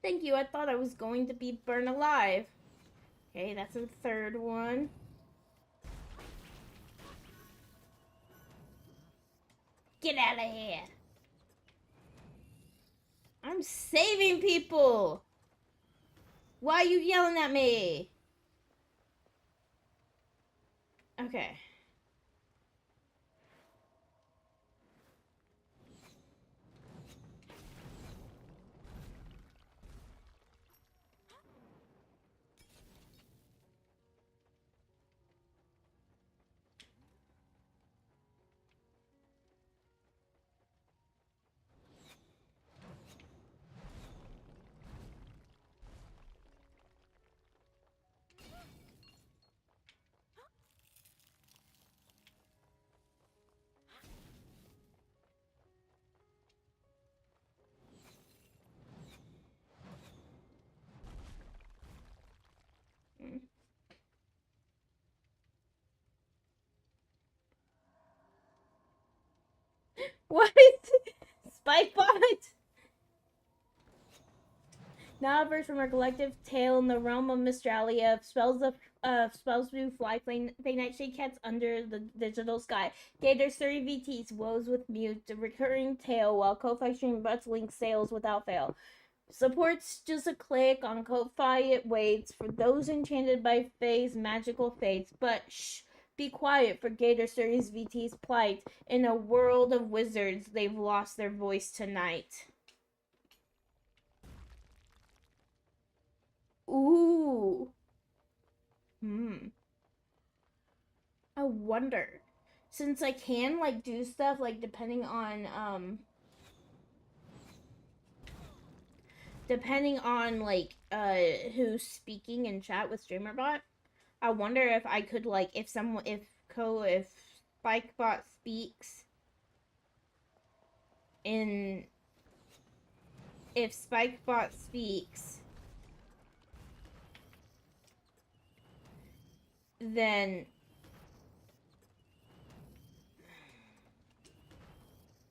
Thank you. I thought I was going to be burned alive. Okay, that's the 3rd one. Get out of here. I'm saving people. Why are you yelling at me? Okay. What? Spikebot? Now a verse from our collective tale in the realm of Mystralia, spells blue fly, play nightshade cats under the digital sky. Gators 30 VTs, woes with mute, a recurring tale, while Ko-Fi stream butts link sales without fail. Supports just a click on Ko-Fi, it waits for those enchanted by Faye's magical fates. But shh, be quiet for Gator Series VT's plight. In a world of wizards, they've lost their voice tonight. Ooh. I wonder. Since I can like do stuff like depending on like who's speaking in chat with StreamerBot, I wonder if I could like if if Spikebot speaks in if Spikebot speaks, then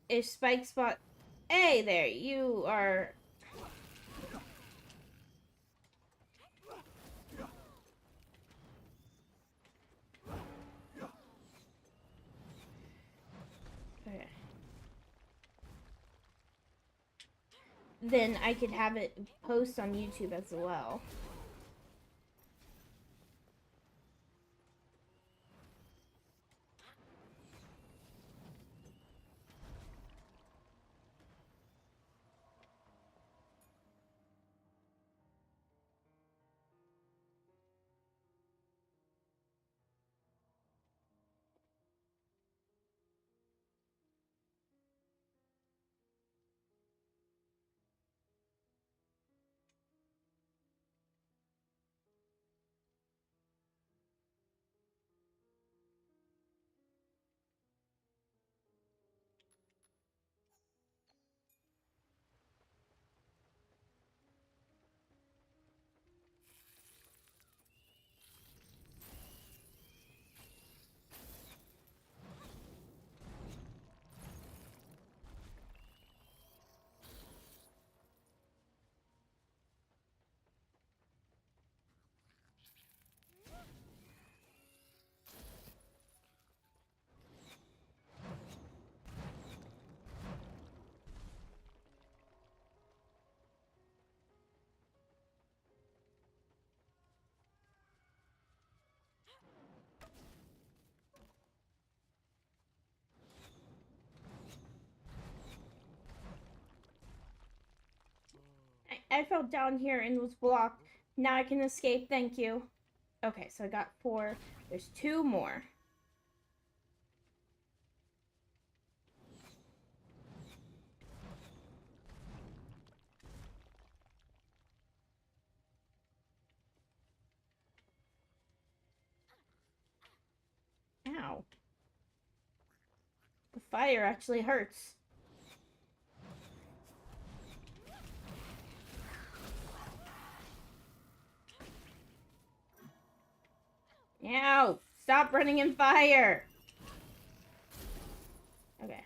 if Spikebot, hey there, you are. Okay. Then I could have it post on YouTube as well. I fell down here and was blocked. Now I can escape. Thank you. Okay, so I got 4. There's 2 more. Ow. The fire actually hurts. Ow! Stop running in fire! Okay.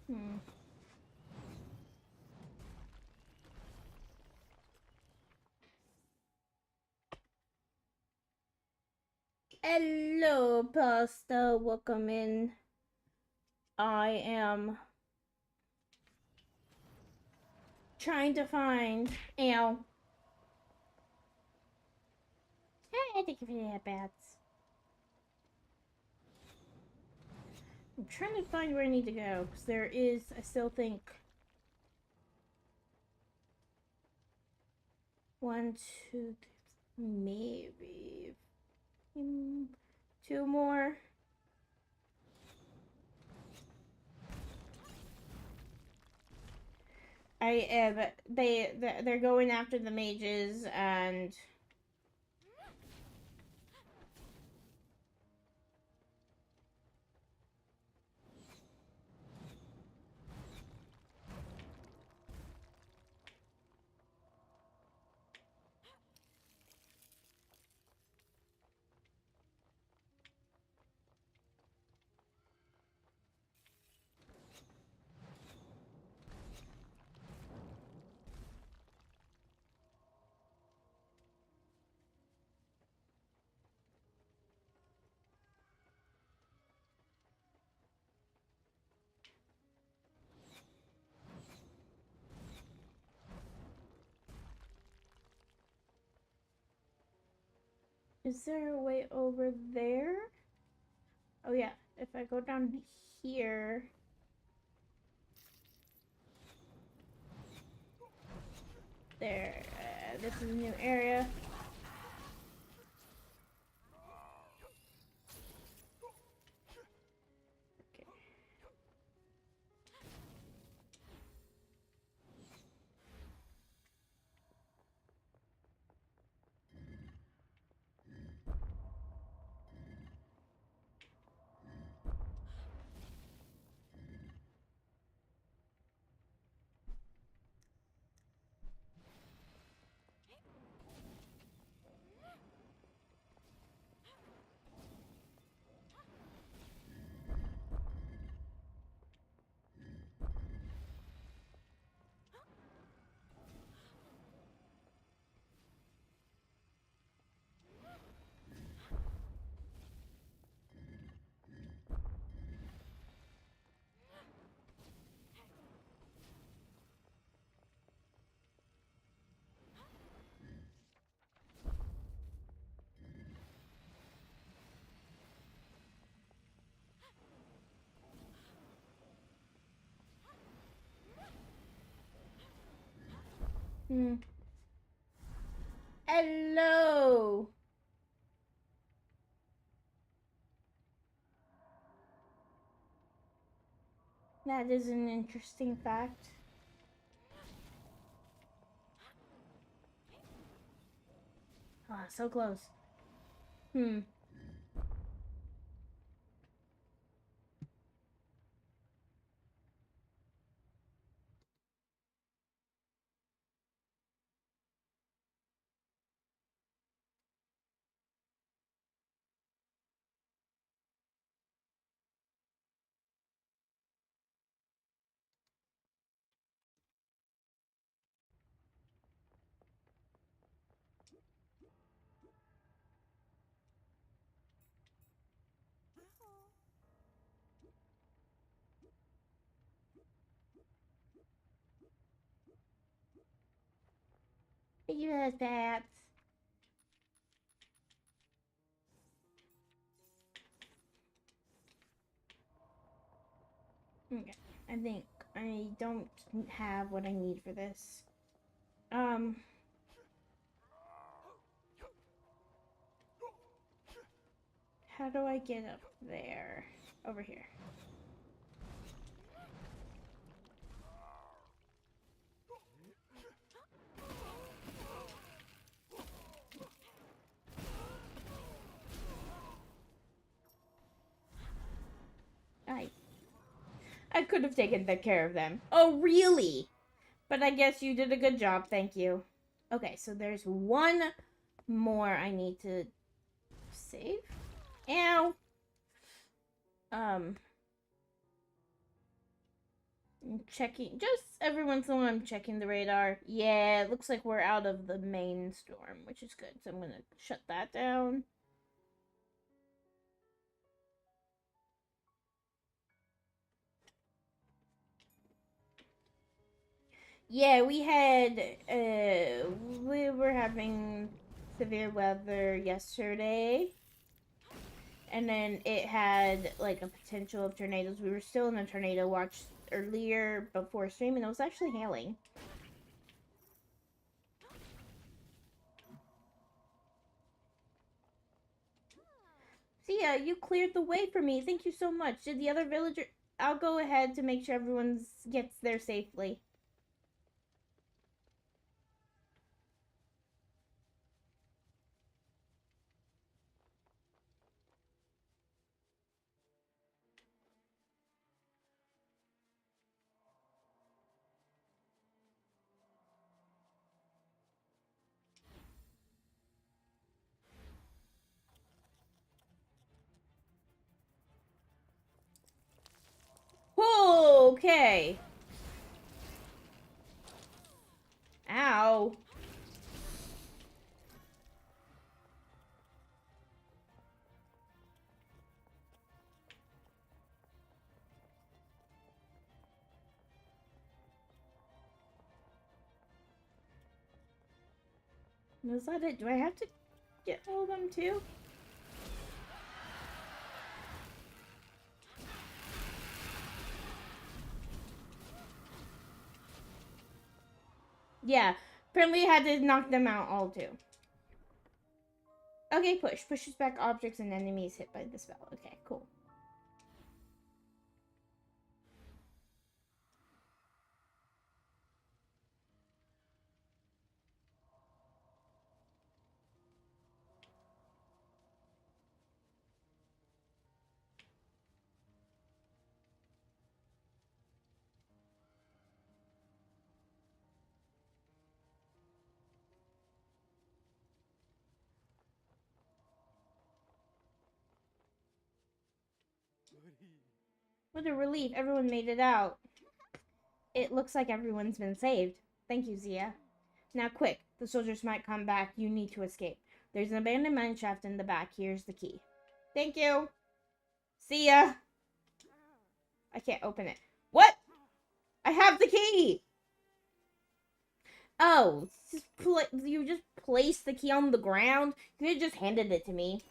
Hmm. Hello, pasta. Welcome in. I am trying to find. Ow. Hey, thank you for the headbats. I'm trying to find where I need to go because there is. I still think. 1, 2, maybe 2 more. But they're going after the mages and is there a way over there? Oh yeah, if I go down here. There, this is a new area. Okay. Hmm. Hello. That is an interesting fact. Ah, so close. Hmm. Yes, bats. Okay, I think I don't have what I need for this. How do I get up there? Over here. I could have taken care of them. Oh, really? But I guess you did a good job. Thank you. Okay, so there's one more I need to save. Ow. checking. Just every once in a while, I'm checking the radar. Yeah, it looks like we're out of the main storm, which is good. So I'm gonna shut that down. Yeah, we were having severe weather yesterday. And then it had like a potential of tornadoes. We were still in a tornado watch earlier before stream, and it was actually hailing. See ya, you cleared the way for me. Thank you so much. Did the other villager? I'll go ahead to make sure everyone gets there safely. Whoa, okay. Ow. Was that it? Do I have to get all of them too? Yeah. Apparently I had to knock them out all too. Okay, push. Pushes back objects and enemies hit by the spell. Okay, cool. What a relief. Everyone made it out. It looks like everyone's been saved. Thank you, Zia. Now quick, the soldiers might come back. You need to escape. There's an abandoned mine shaft in the back. Here's the key. Thank you. See ya. I can't open it. What? I have the key! Oh, you just placed the key on the ground? You could have just handed it to me.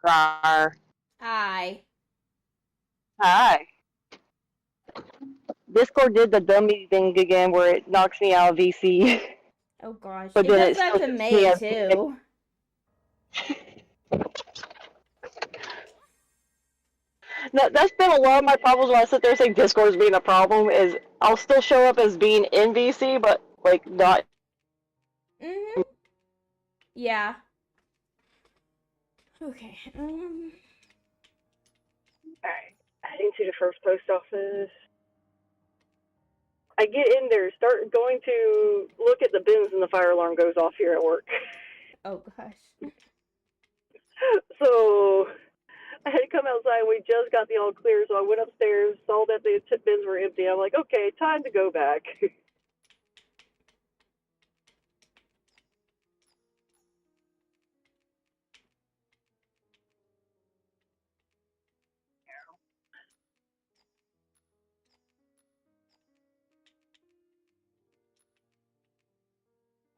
Rawr. Hi. Hi. Discord did the dummy thing again where it knocks me out of VC. Oh gosh. But It then does it that still to puts me May as too. That's been a lot of my problems when I sit there saying Discord's being a problem is I'll still show up as being in VC, but like not. Mm-hmm. Yeah. Okay. Alright. Heading to the first post office. I get in there, start going to look at the bins, and the fire alarm goes off here at work. Oh gosh. So I had to come outside. We just got the all clear, so I went upstairs, saw that the bins were empty. I'm like, okay, time to go back.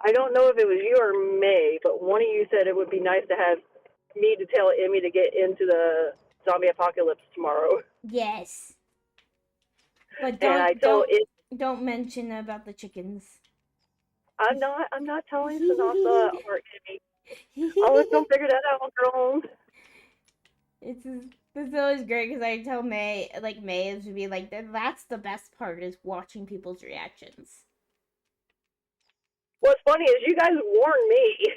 I don't know if it was you or May, but one of you said it would be nice to have me to tell Emmy to get into the zombie apocalypse tomorrow. Yes. But don't mention about the chickens. I'm not telling Sanasa or Emmy. I'll let them figure that out on their own. It's always great because I tell May is to be like, that's the best part is watching people's reactions. What's funny is you guys warned me.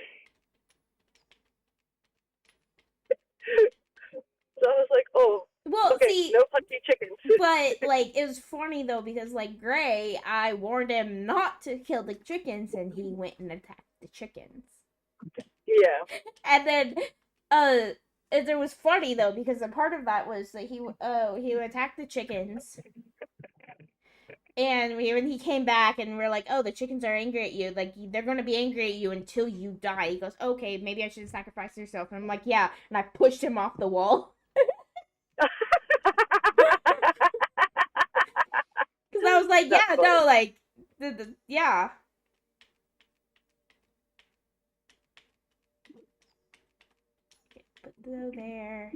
So I was like, oh, well, okay, see, no punchy chickens. But like it was funny though because like Gray, I warned him not to kill the chickens and he went and attacked the chickens. Yeah. And then it was funny though because a part of that was that he would attack the chickens, and when he came back and we're like, oh, the chickens are angry at you, like they're gonna be angry at you until you die. He goes, okay, maybe I should sacrifice yourself, and I'm like, yeah, and I pushed him off the wall because I was like, That's yeah, funny. no, like yeah. Put though there.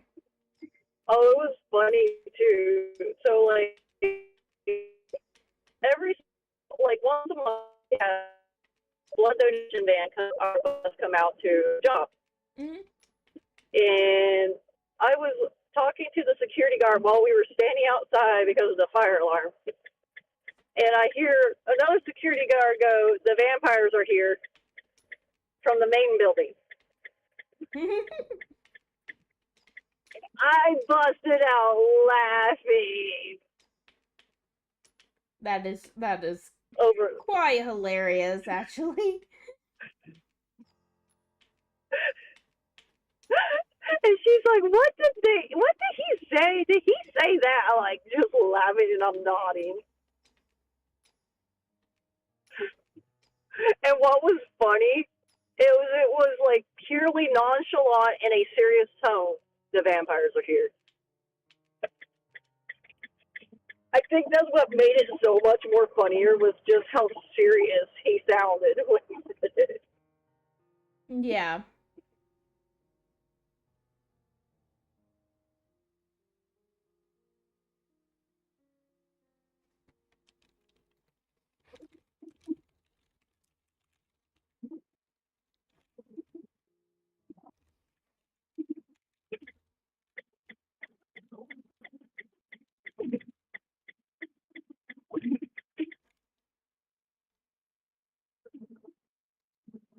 Oh, it was funny too. So like every like once a month we have blood donation van come our bus come out to job. Mm-hmm. And I was talking to the security guard while we were standing outside because of the fire alarm. And I hear another security guard go, "The vampires are here," from the main building. I busted out laughing. That is Over. quite hilarious, actually. And she's like, "What did he say? Did he say that?" I'm like, just laughing and I'm nodding. And what was funny, it was like purely nonchalant in a serious tone. The vampires are here. I think that's what made it so much more funnier was just how serious he sounded when he said it. Yeah.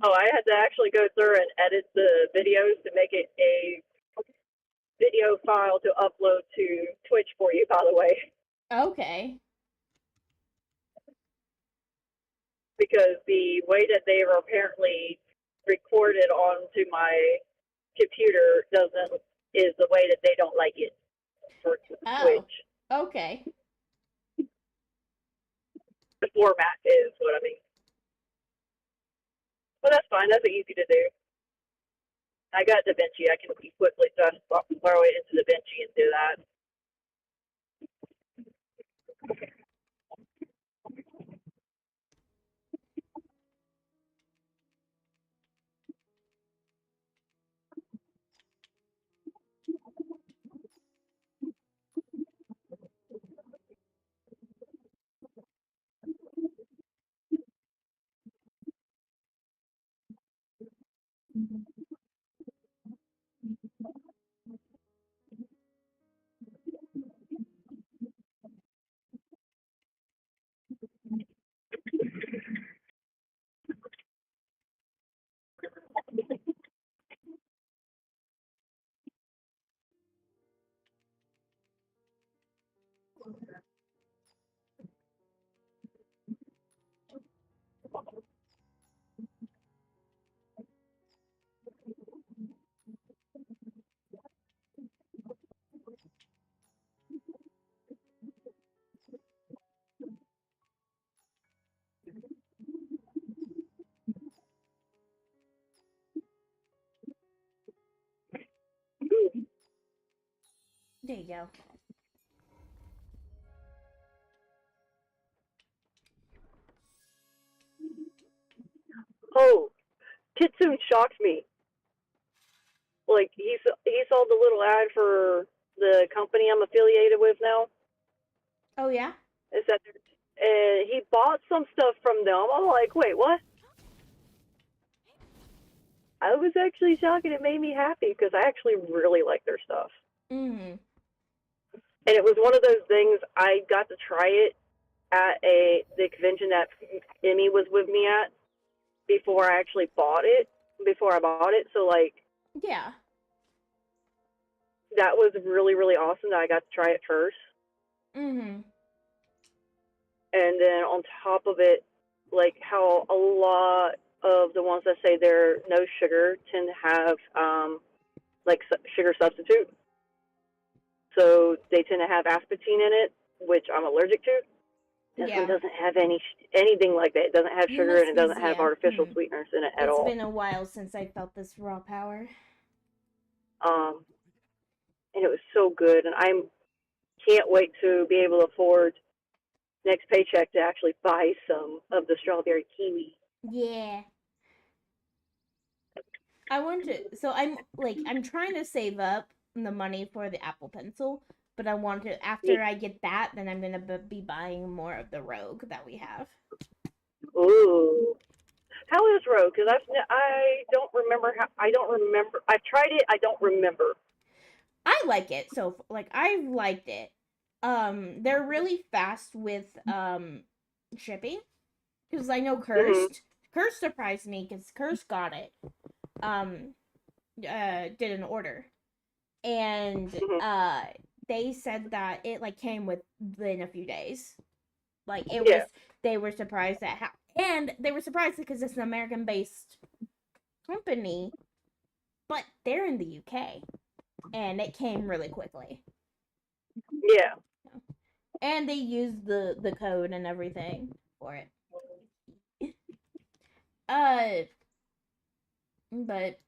Oh, I had to actually go through and edit the videos to make it a video file to upload to Twitch for you, by the way, Okay. because the way that they were apparently recorded onto my computer doesn't is the way that they don't like it for Oh. Twitch. Okay. The format is what I mean. But that's fine. That's easy to do. I got DaVinci. I can quickly just throw it into DaVinci and do that. There you go. Oh, Kitsune shocked me. Like he saw the little ad for the company I'm affiliated with now. Oh yeah. Is that and he bought some stuff from them. I'm like, wait, what? I was actually shocked, and it made me happy because I actually really like their stuff. Mm-hmm. And it was one of those things I got to try it at the convention that Emmy was with me at before I actually bought it. Before I bought it, so like Yeah. that was really really awesome that I got to try it first. Mm-hmm. And then on top of it, like how a lot of the ones that say they're no sugar tend to have like sugar substitute. So they tend to have aspartame in it, which I'm allergic to. This one Yeah. doesn't have anything like that. It doesn't have You sugar and must it be doesn't have Zia. artificial sweeteners in it at It's all. been a while since I felt this raw power. Um, and it was so good, and I can't wait to be able to afford next paycheck to actually buy some of the strawberry kiwi. Yeah. I want to. So I'm trying to save up the money for the Apple Pencil, but I want to. After I get that, then I'm gonna be buying more of the Rogue that we have. Ooh, how is Rogue? Because I don't remember how. I don't remember. I've tried it. I don't remember. I like it. So I've liked it. They're really fast with shipping because I know Mhm. Cursed surprised me because Cursed got it. Um, did an order and Mhm. they said that it came within a few days. Like it was, Yeah. they were surprised at how, and they were surprised because it's an American based company, but they're in the UK, and it came really quickly. Yeah. And they used the code and everything for it. Uh, but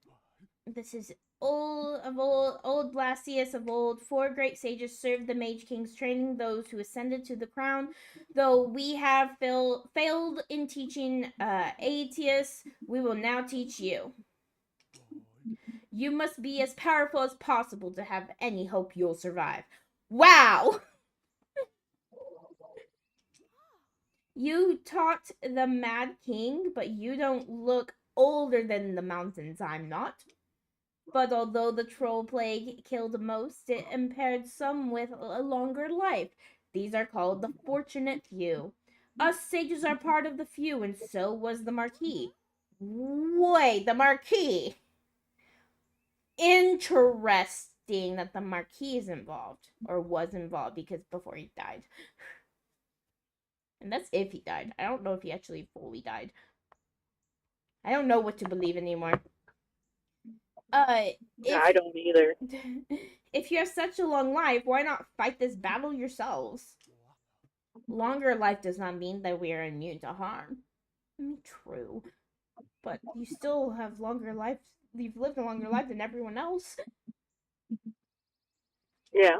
this is old Blasius of old. Four great sages served the Mage Kings, training those who ascended to the crown. Though we have failed in teaching Aetius, we will now teach you. You must be as powerful as possible to have any hope you'll survive. Wow! You taught the Mad King, but you don't look older than the mountains, I'm not. But although the troll plague killed most, it impaired some with a longer life. These are called the fortunate few. Us sages are part of the few, and so was the Marquis. Wait, the Marquis? Interesting that the Marquis is involved, or was involved, because before he died. And that's if he died. I don't know if he actually fully died. I don't know what to believe anymore. Uh, I if don't either. if you have such a long life, why not fight this battle yourselves? Longer life does not mean that we are immune to harm. True, but you still have longer life. You've lived a longer life than everyone else. Yeah.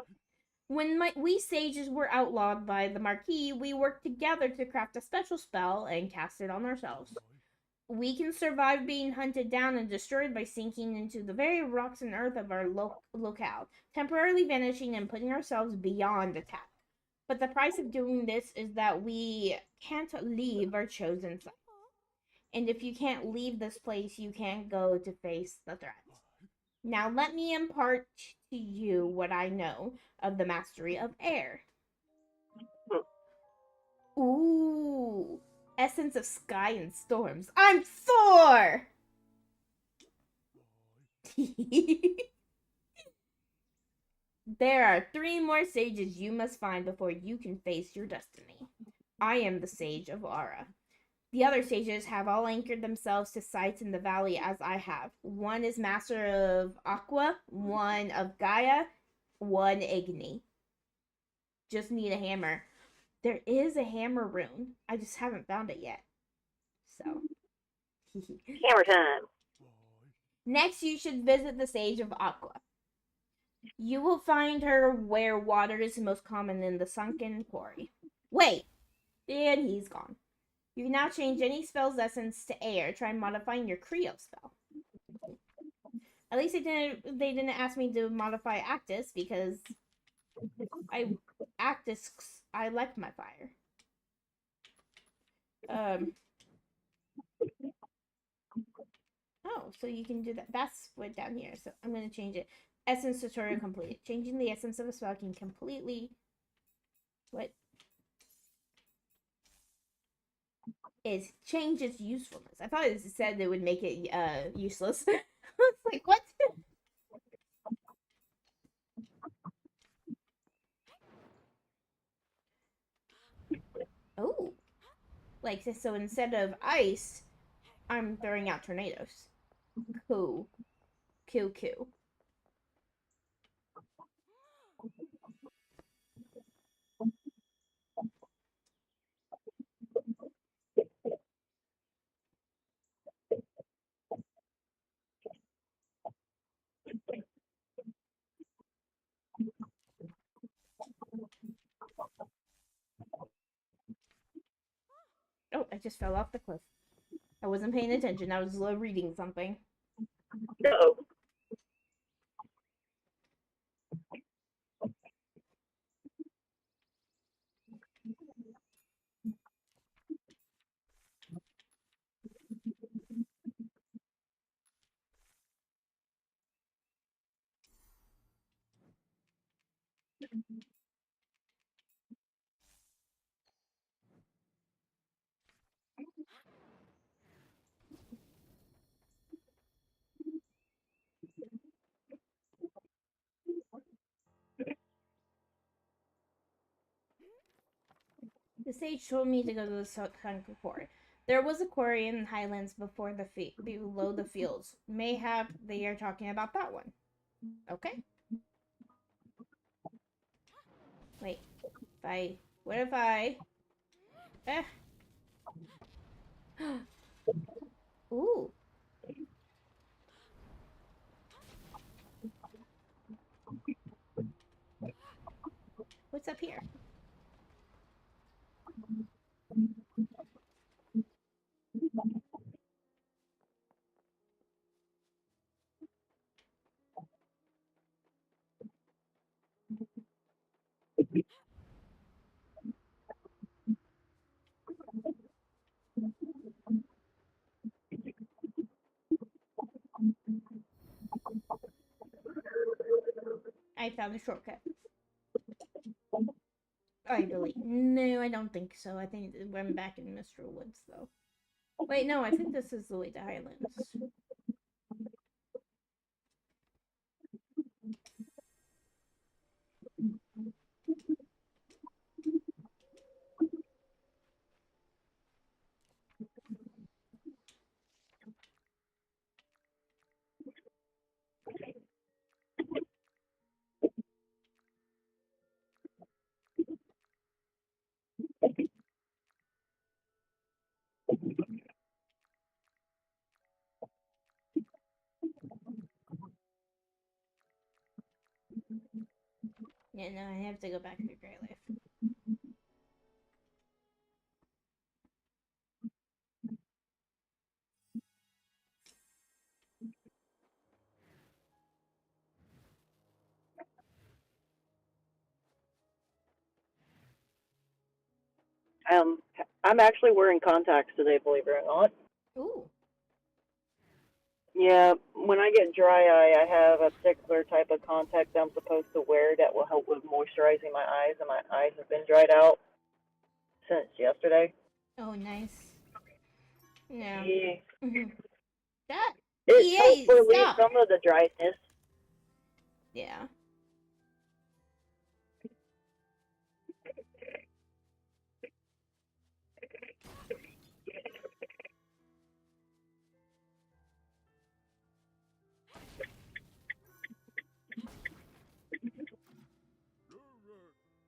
When we sages were outlawed by the Marquis, we worked together to craft a special spell and cast it on ourselves. We can survive being hunted down and destroyed by sinking into the very rocks and earth of our locale, temporarily vanishing and putting ourselves beyond attack. But the price of doing this is that we can't leave our chosen site. And if you can't leave this place, you can't go to face the threat. Now let me impart to you what I know of the mastery of air. Ooh, essence of sky and storms. I'm Thor! There are 3 more sages you must find before you can face your destiny. I am the sage of Ara. The other sages have all anchored themselves to sites in the valley as I have. One is master of Aqua, one of Gaia, one Igni. Just need a hammer. There is a hammer rune. I just haven't found it yet. So. Hammer time. Next, you should visit the Sage of Aqua. You will find her where water is most common in the sunken quarry. Wait! And he's gone. You can now change any spell's essence to air. Try modifying your Creo spell. At least they didn't ask me to modify Actus because Actus I like my fire. Oh, so you can do that. That's what down here. So I'm gonna change it. Essence tutorial completed. Changing the essence of a spell can completely what is change its usefulness. I thought it said it would make it useless. It's like what? Oh, like so instead of ice, I'm throwing out tornadoes. Cool, cool, cool. Oh, I just fell off the cliff. I wasn't paying attention. I was reading something. No. The sage told me to go to the sunken quarry. There was a quarry in the highlands before below the fields. Mayhap they are talking about that one. Okay. Wait. What if I... Eh. Ooh. What's up here? I found a shortcut. I believe. No, I don't think so. I think I'm back in Mr. Woods, though. Wait, no, I think this is the way to Highlands. Yeah, no, I have to go back to Grey Life. I'm actually wearing contacts today, believe it or not. Ooh. Yeah, when I get dry eye, I have a particular type of contact I'm supposed to wear that will help with moisturizing my eyes, and my eyes have been dried out since yesterday. Oh, nice. Yeah. Yeah. That. It helps EA, relieve stop! some of the dryness. Yeah.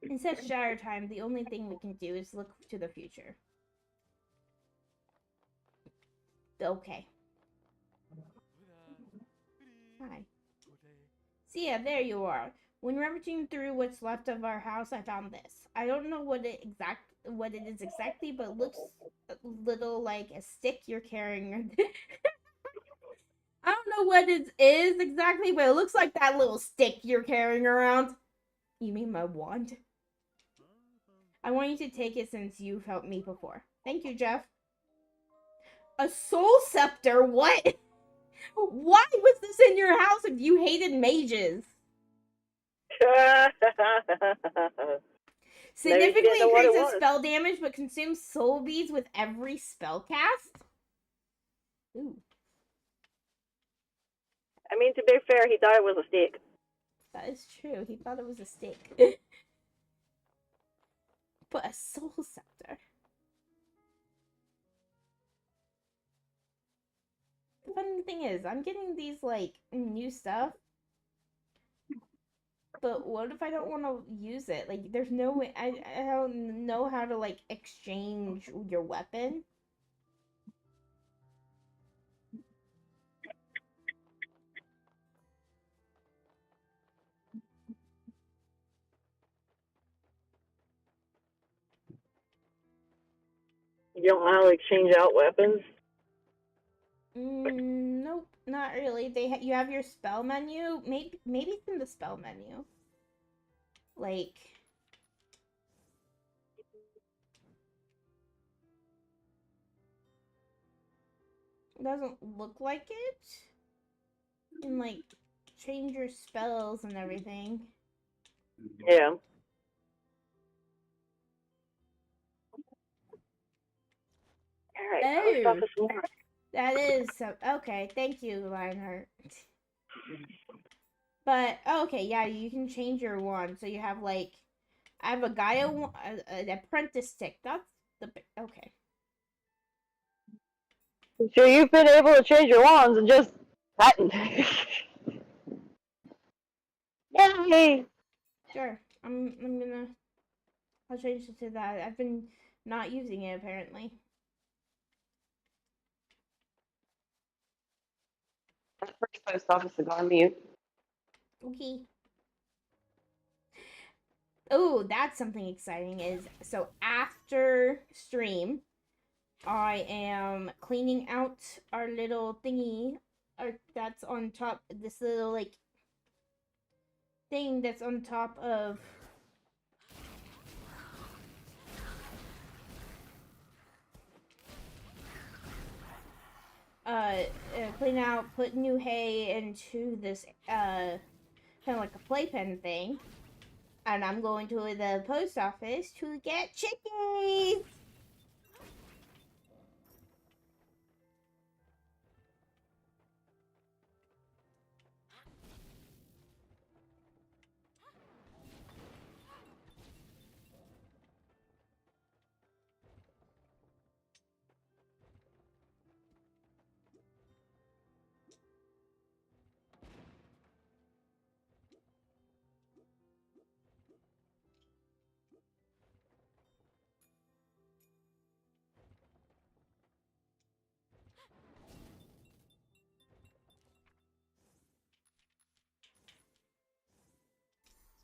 In such dire time, the only thing we can do is look to the future. Okay. Hi. See ya, there you are. When rummaging through what's left of our house, I found this. I don't know what it is exactly, but it looks a little like a stick you're carrying. I don't know what it is exactly, but it looks like that little stick you're carrying around. You mean my wand? I want you to take it since you've helped me before. Thank you, Jeff. A soul scepter? What? Why was this in your house if you hated mages? Significantly know what it increases was. spell damage, but consumes soul beads with every spell cast? Ooh. I mean, to be fair, he thought it was a stick. That is true. He thought it was a stick. But a soul scepter. The funny thing is, I'm getting these, like, new stuff. but what if I don't want to use it? Like, there's no way. I don't know how to, like, exchange your weapon. You don't know how to exchange out weapons? Nope, not really. You have your spell menu. Maybe it's in the spell menu. Like, it doesn't look like it. And like, change your spells and everything. Yeah. All right, post Oh, office more. that is so. Okay, thank you, Lionheart. But okay, yeah, you can change your one. So you have like, I have a Gaia one, an apprentice stick. That's the okay. So you've been able to change your wands and just hadn't. Yay! Sure, I'm gonna. I'll change it to that. I've been not using it apparently. That first post office is on mute. Okay. Oh, that's something exciting. Is so after stream, I am cleaning out our little thingy, that's on top. This little like thing that's on top of clean out, put new hay into this kind of like a playpen thing, and I'm going to the post office to get chickens.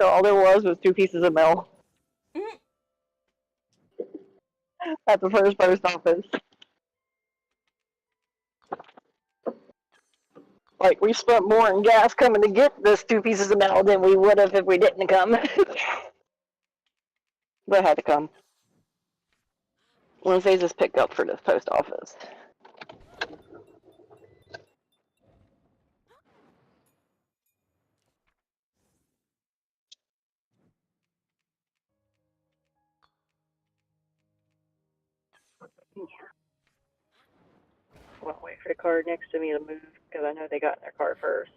So all there was 2 pieces of mail at the first post office. Like, we spent more in gas coming to get this 2 pieces of mail than we would have if we didn't come. But I had to come. Wednesday's is pick up for this post office. Yeah. Well, wait for the car next to me to move because I know they got in their car first.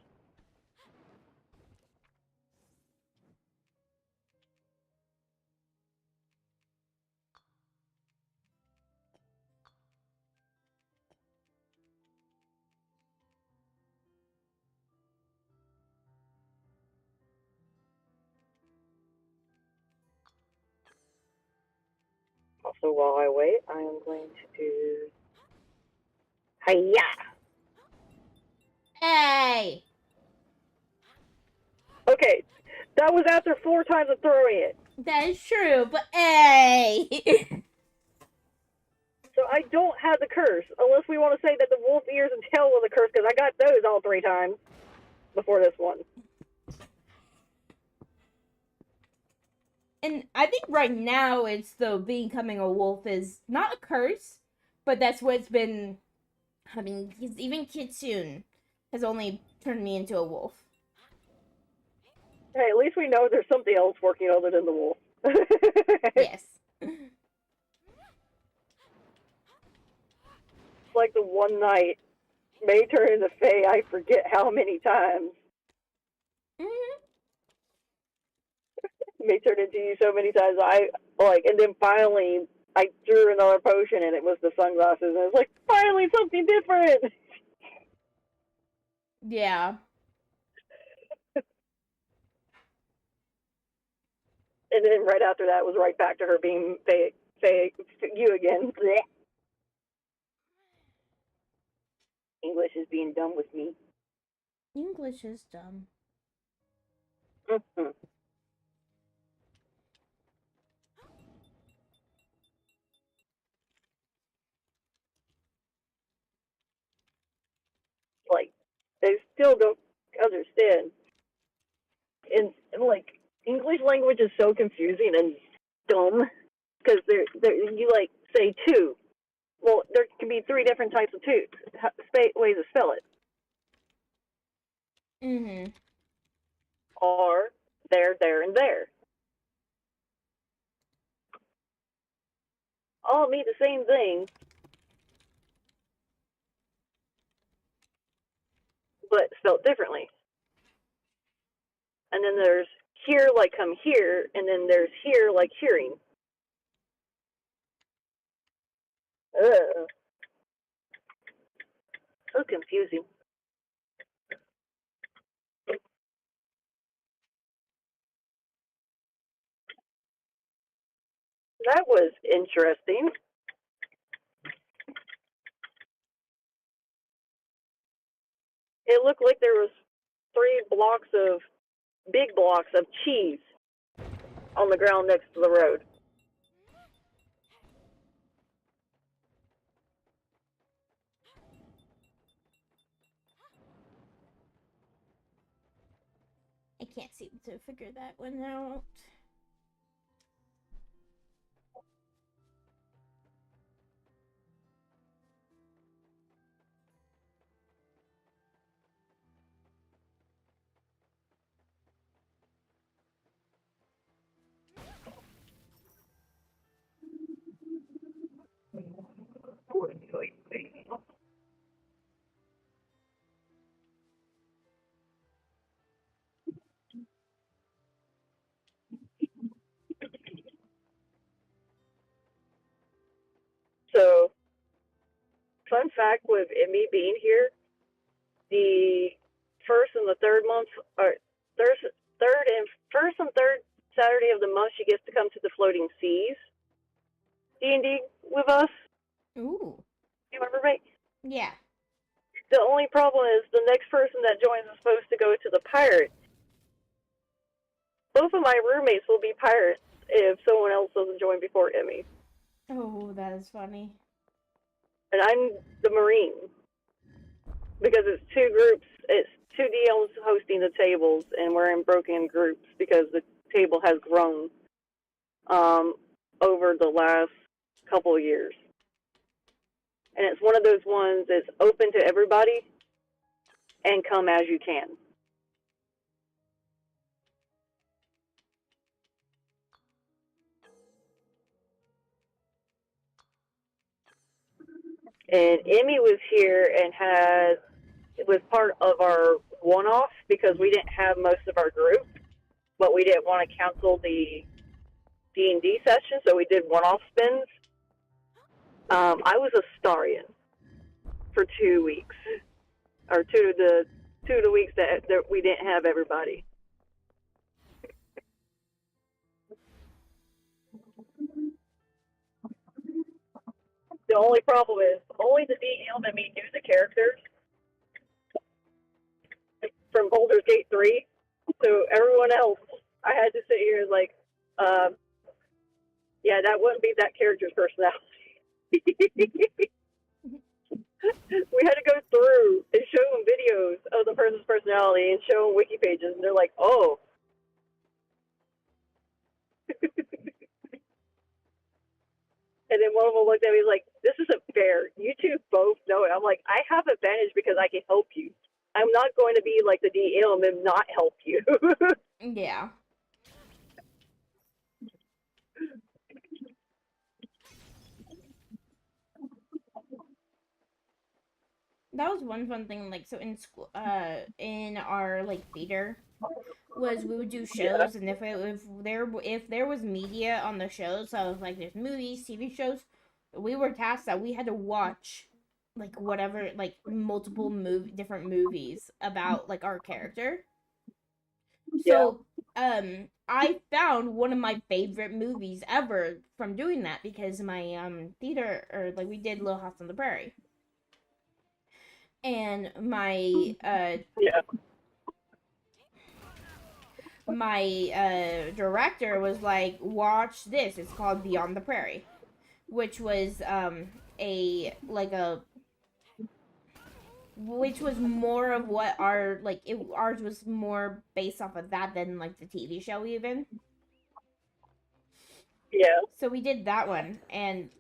Also, while I wait, I am going to do. Hiya! Hey, Okay, that was after 4 times of throwing it. that is true, but hey. So I don't have the curse, unless we want to say that the wolf ears and tail was a curse, because I got those all 3 times before this one. And I think right now it's the becoming a wolf is not a curse, but that's what's been. I mean, even Kitsune has only turned me into a wolf. Hey, at least we know there's something else working other than the wolf. Yes. Like the one night, May turned into Faye, I forget how many times. Mm-hmm. May turned into you so many times, and then finally, I drew another potion and it was the sunglasses, and I was like, finally something different! Yeah. And then right after that was right back to her being fake you again. Blech. English is being dumb with me. English is dumb. Mm-hmm. Like, they still don't understand. And like, English language is so confusing and dumb because you like say two. Well, there can be three different types of two ways to spell it. Mm-hmm. Or there, and there. All mean the same thing, but spelled differently. And then there's here like come here, and then there's here like hearing. Ugh. So confusing. That was interesting. It looked like there was big blocks of cheese on the ground next to the road. I can't seem to figure that one out. So, fun fact with Emmy being here, the first and the third month, or first and third Saturday of the month, she gets to come to the Floating Seas D&D with us. Ooh. You remember, right? Yeah. The only problem is the next person that joins is supposed to go to the Pirates. Both of my roommates will be pirates if someone else doesn't join before Emmy. Oh, that is funny. And I'm the Marine. Because it's two groups, it's two DLs hosting the tables, and we're in broken groups because the table has grown over the last couple of years. And it's one of those ones that's open to everybody and come as you can. And Emmy was here and it was part of our one-off because we didn't have most of our group, but we didn't want to cancel the D&D session, so we did one-off spins. I was a Starian for 2 weeks, or two of the weeks that we didn't have everybody. The only problem is only the DM and me knew the characters from Baldur's Gate 3, so everyone else, I had to sit here like, yeah, that wouldn't be that character's personality. We had to go through and show them videos of the person's personality and show them wiki pages, and they're like, oh. And then one of them looked at me like, this isn't fair. You two both know it. I'm like, I have advantage because I can help you. I'm not going to be like the DM and not help you. Yeah. That was one fun thing, like, so in school, in our, like, theater, was we would do shows, and if there was media on the shows, so, like, there's movies, TV shows, we were tasked that we had to watch, like, whatever, like, multiple different movies about, like, our character. So, I found one of my favorite movies ever from doing that because my theater, or like we did Little House on the Prairie, and Yeah. my director was like, watch this. It's called Beyond the Prairie, which was a like a which was more of what our ours was more based off of that than like the TV show even. Yeah. So we did that one, and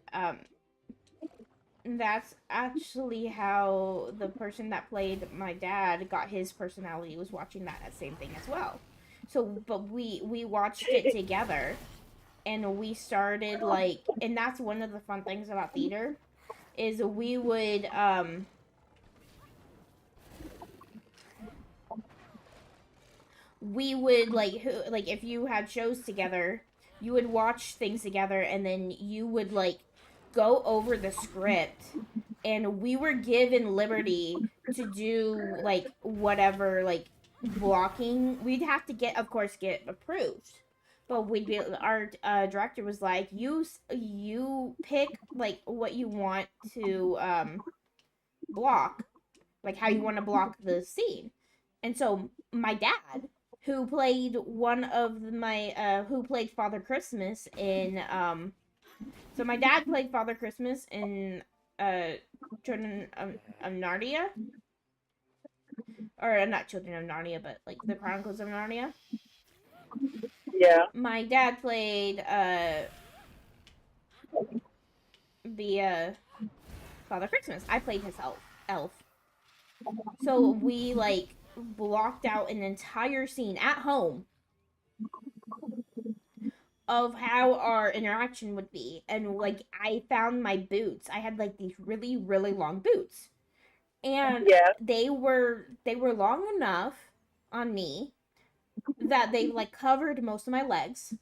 that's actually how the person that played my dad got his personality, was watching that same thing as well. So but we watched it together, and we started like, and that's one of the fun things about theater is we would like if you had shows together, you would watch things together, and then you would like go over the script, and we were given liberty to do like whatever, like blocking we'd have to get, of course, get approved. But we'd be our director was like, you pick like what you want to block, like how you want to block the scene. And so my dad, who played one of my who played Father Christmas in so my dad played Father Christmas in Children of Narnia, or not Children of Narnia, but like the Chronicles of Narnia. Yeah. My dad played the Father Christmas. I played his elf. So we like blocked out an entire scene at home of how our interaction would be, and like I found my boots. I had like these really really long boots, and Yeah. they were long enough on me that they like covered most of my legs.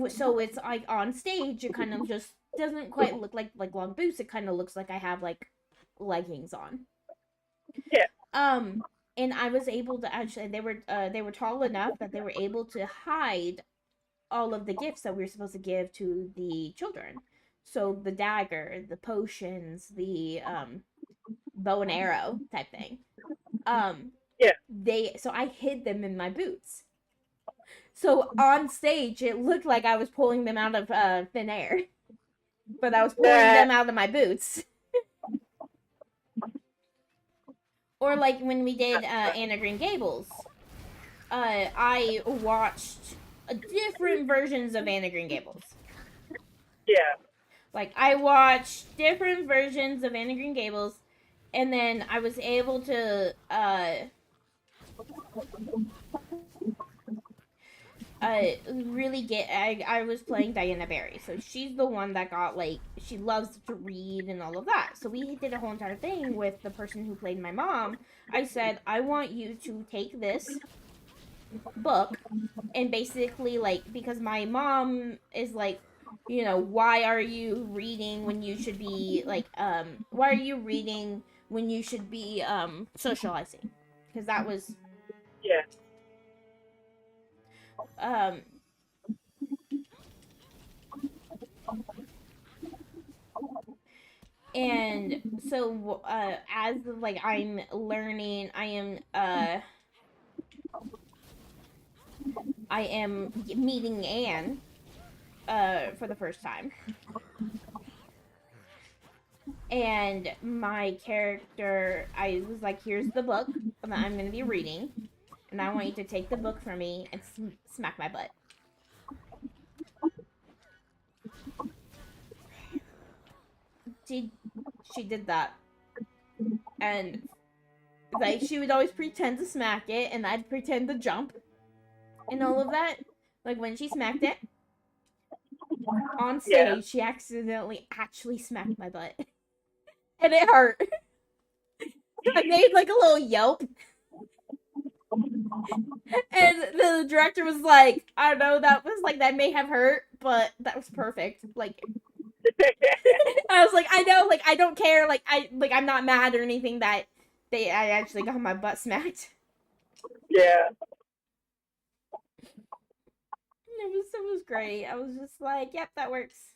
So it's like on stage it kind of just doesn't quite look like long boots. It kind of looks like I have like leggings on. Yeah. And I was able to actually, they were tall enough that they were able to hide all of the gifts that we were supposed to give to the children. So the dagger, the potions, the bow and arrow type thing. Yeah. So I hid them in my boots. So on stage it looked like I was pulling them out of thin air, but I was pulling them out of my boots. Or like when we did Anne of Green Gables, I watched different versions of Anne of Green Gables. Yeah. Like I watched different versions of Anne of Green Gables, and then I was able to really get. I was playing Diana Barry, so she's the one that got like, she loves to read and all of that. So we did a whole entire thing with the person who played my mom. I said, I want you to take this book and basically like, because my mom is like, why are you reading when you should be like why are you reading when you should be socializing, because that was Yeah. um and so as like I'm learning, I am meeting Anne for the first time. And my character, I was like, here's the book that I'm going to be reading, and I want you to take the book from me and smack my butt. She did that. And like she would always pretend to smack it, and I'd pretend to jump and all of that. Like when she smacked it on stage, Yeah. she accidentally actually smacked my butt. And it hurt. I made like a little yelp. And the director was like, I don't know, that may have hurt, but that was perfect. Like I was like, I know, like I don't care, I'm not mad or anything that I actually got my butt smacked. Yeah. It was great. I was just like, yep, that works.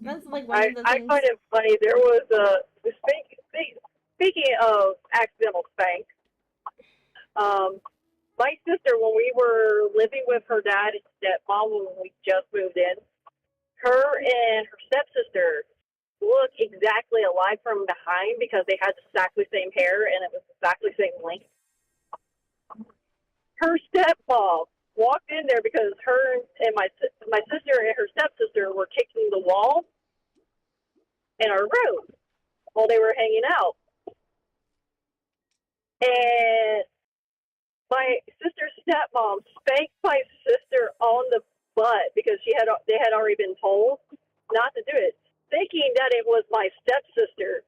That's like one I of the I things. find it funny. There was speaking of accidental spank. Um, my sister, when we were living with her dad and stepmom when we just moved in, her and her stepsister look exactly alike from behind because they had exactly the same hair and it was exactly the same length. Her stepmom walked in there because her and my sister and her stepsister were kicking the wall in our room while they were hanging out. And my sister's stepmom spanked my sister on the butt because they had already been told not to do it, thinking that it was my stepsister.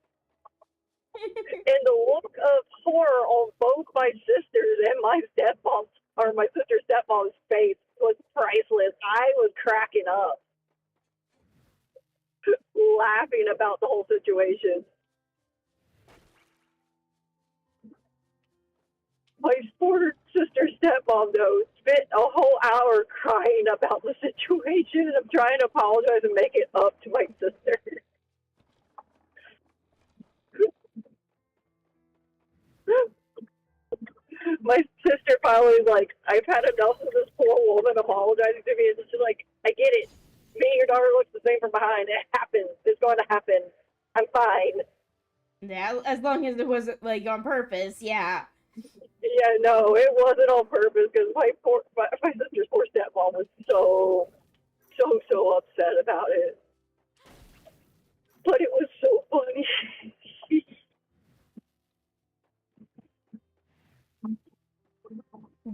And the look of horror on both my sisters and my stepmom's or my sister's stepmom's face was priceless. I was cracking up, laughing about the whole situation. My poor sister stepmom, though, spent a whole hour crying about the situation of trying to apologize and make it up to my sister. My sister finally was like, I've had enough of this poor woman apologizing to me. And she's like, I get it. Me and your daughter looks the same from behind. It happens. It's going to happen. I'm fine. Yeah, as long as it wasn't like on purpose, yeah. Yeah, no, it wasn't on purpose because my sister's poor stepmom was so upset about it. But it was so funny.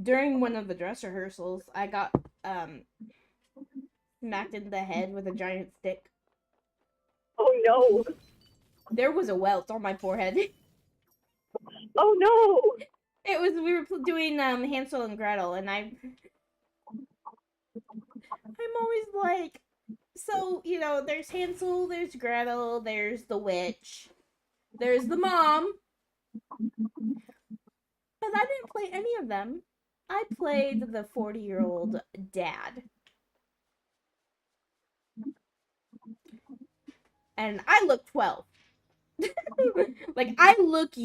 During one of the dress rehearsals, I got smacked in the head with a giant stick. Oh no. There was a welt on my forehead. Oh no. We were doing Hansel and Gretel, and I'm always like, so there's Hansel, there's Gretel, there's the witch, there's the mom, but I didn't play any of them. I played the 40-year-old dad. And I look 12. Like I look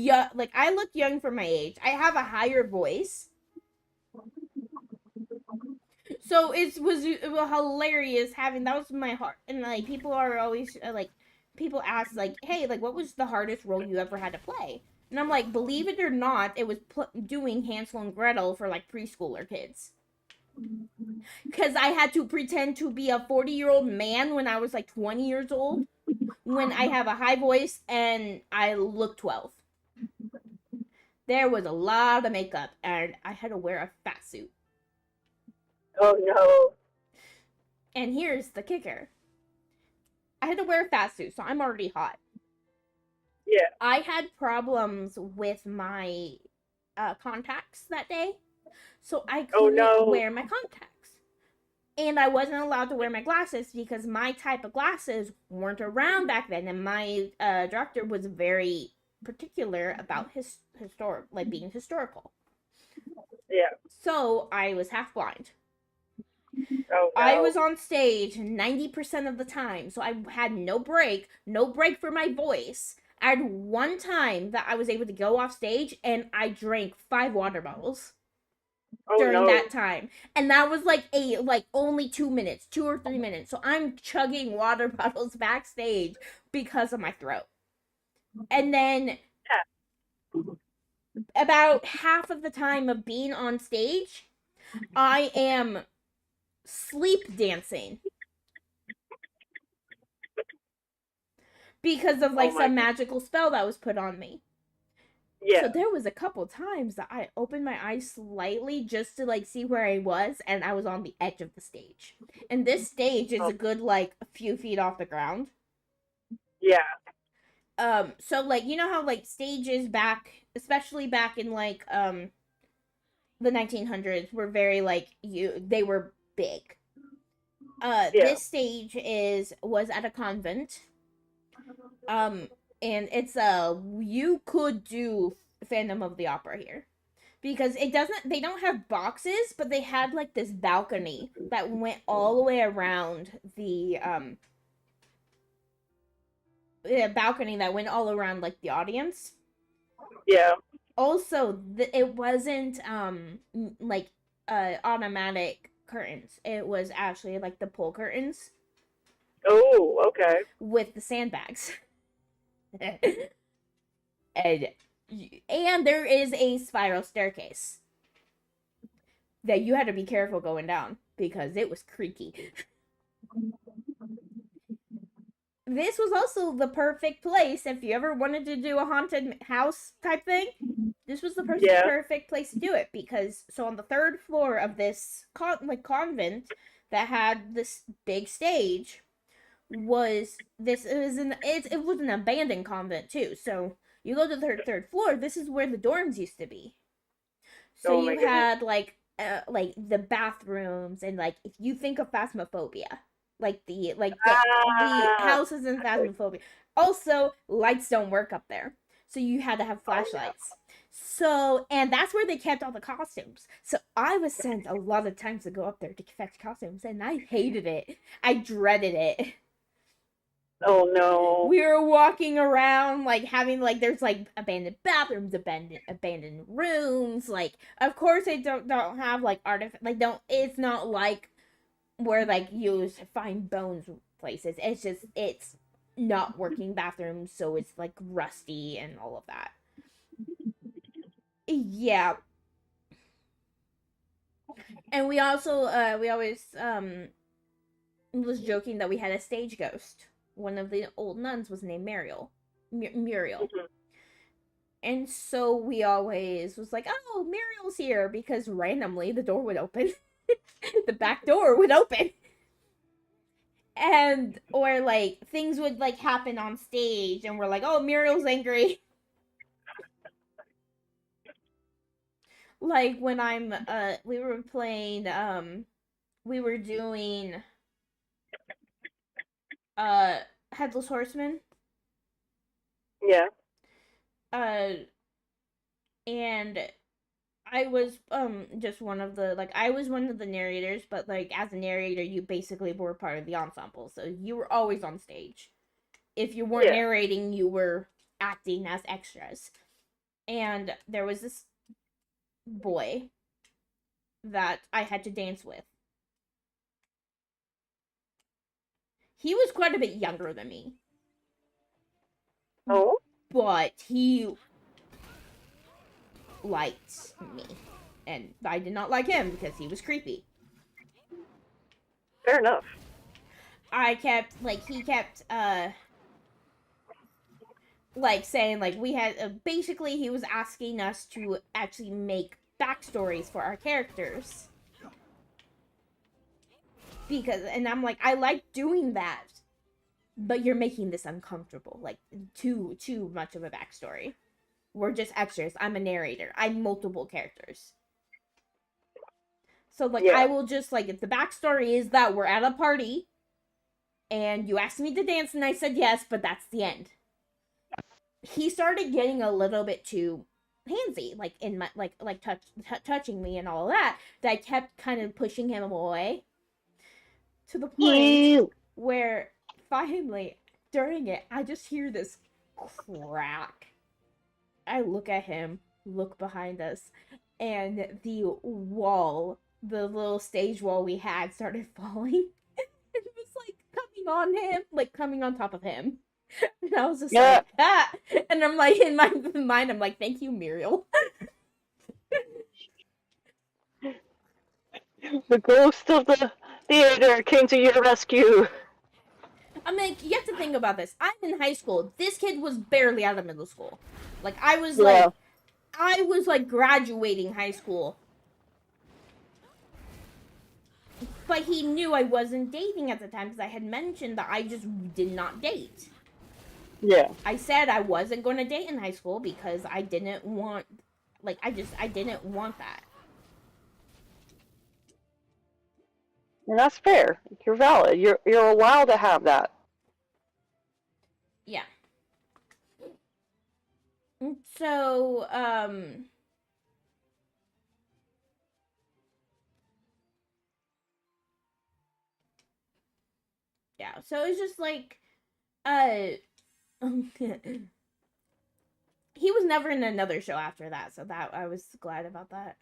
young for my age. I have a higher voice. So it was hilarious having that was my heart, and like people are always people ask like, hey, like what was the hardest role you ever had to play? And I'm like, believe it or not, it was doing Hansel and Gretel for like preschooler kids. Because I had to pretend to be a 40-year-old man when I was like 20 years old, when I have a high voice and I look 12. There was a lot of makeup, and I had to wear a fat suit. Oh no. And here's the kicker. I had to wear a fat suit, so I'm already hot. Yeah. I had problems with my contacts that day, so I couldn't wear my contacts. And I wasn't allowed to wear my glasses because my type of glasses weren't around back then, and my director was very particular about being historical. Yeah. So I was half blind. Oh, no. I was on stage 90% of the time, so I had no break for my voice. I had one time that I was able to go off stage and I drank 5 water bottles during that time. And that was only 2 minutes, 2 or 3 minutes. So I'm chugging water bottles backstage because of my throat. And then about half of the time of being on stage, I am sleep dancing because of some magical spell that was put on me. Yeah. So there was a couple times that I opened my eyes slightly just to see where I was, and I was on the edge of the stage. And this stage is a good a few feet off the ground. Yeah. So you know how stages back, especially back in the 1900s, were very they were big. This stage was at a convent. And it's you could do Phantom of the Opera here. because they don't have boxes, but they had like this balcony that went all the way around the balcony that went all around like the audience. Yeah. Also, it wasn't like automatic curtains. It was actually like the pull curtains Oh, okay. with the sandbags. and and there is a spiral staircase that you had to be careful going down because it was creaky. This was also the perfect place if you ever wanted to do a haunted house type thing. This was the Yeah. perfect place to do it because so on the third floor of this convent that had this big stage it was an abandoned convent too. So you go to the third floor. This is where the dorms used to be. So Oh my you goodness. had like the bathrooms and like if you think of Phasmophobia, the houses in Phasmophobia. Also, lights don't work up there, so you had to have flashlights. So and that's where they kept all the costumes. So I was sent a lot of times to go up there to fetch costumes, and I hated it. I dreaded it. Oh no. We were walking around like having like there's like abandoned bathrooms, abandoned rooms. Like of course they don't have like artifact like don't it's not like where like you find bones places. It's just it's not working bathrooms, so it's like rusty and all of that. Yeah. And we also we always was joking that we had a stage ghost. One of the old nuns was named Muriel. Muriel. Mhm. And so we always was like, oh, Muriel's here because randomly the door would open. The back door would open. And or like things would like happen on stage and we're like, oh, Muriel's angry. Like when we were playing we were doing Headless Horseman. Yeah. And I was just one of the like I was one of the narrators, but like as a narrator you basically were part of the ensemble, so you were always on stage. If you weren't narrating, you were acting as extras. And there was this boy that I had to dance with. He was quite a bit younger than me. Oh. But he liked me. And I did not like him because he was creepy. Fair enough. He kept like saying like we had basically he was asking us to actually make backstories for our characters. Because and I'm like I like doing that. But you're making this uncomfortable, like too much of a backstory. We're just extras. I'm a narrator. I'm multiple characters. So like I will just like if the backstory is that we're at a party and you asked me to dance and I said yes, but that's the end. He started getting a little bit too handsy, like in my like touching me and all that. That I kept kind of pushing him away to the point where finally during it I just hear this crack. I look at him, look behind us, and the wall, the little stage wall we had, started falling. It was like coming on him, like coming on top of him. And I was just like, ah! And I'm like, in my mind, I'm like, thank you, Muriel. The ghost of the theater came to your rescue. I'm like, you have to think about this. I'm in high school. This kid was barely out of middle school. Like, I was like graduating high school. But he knew I wasn't dating at the time because I had mentioned that I just did not date. Yeah. I said I wasn't going to date in high school because I didn't want, I didn't want that. And that's fair. You're valid. You're allowed to have that. Yeah. So, Yeah, so it's just like, uh, he was never in another show after that, so that I was glad about that.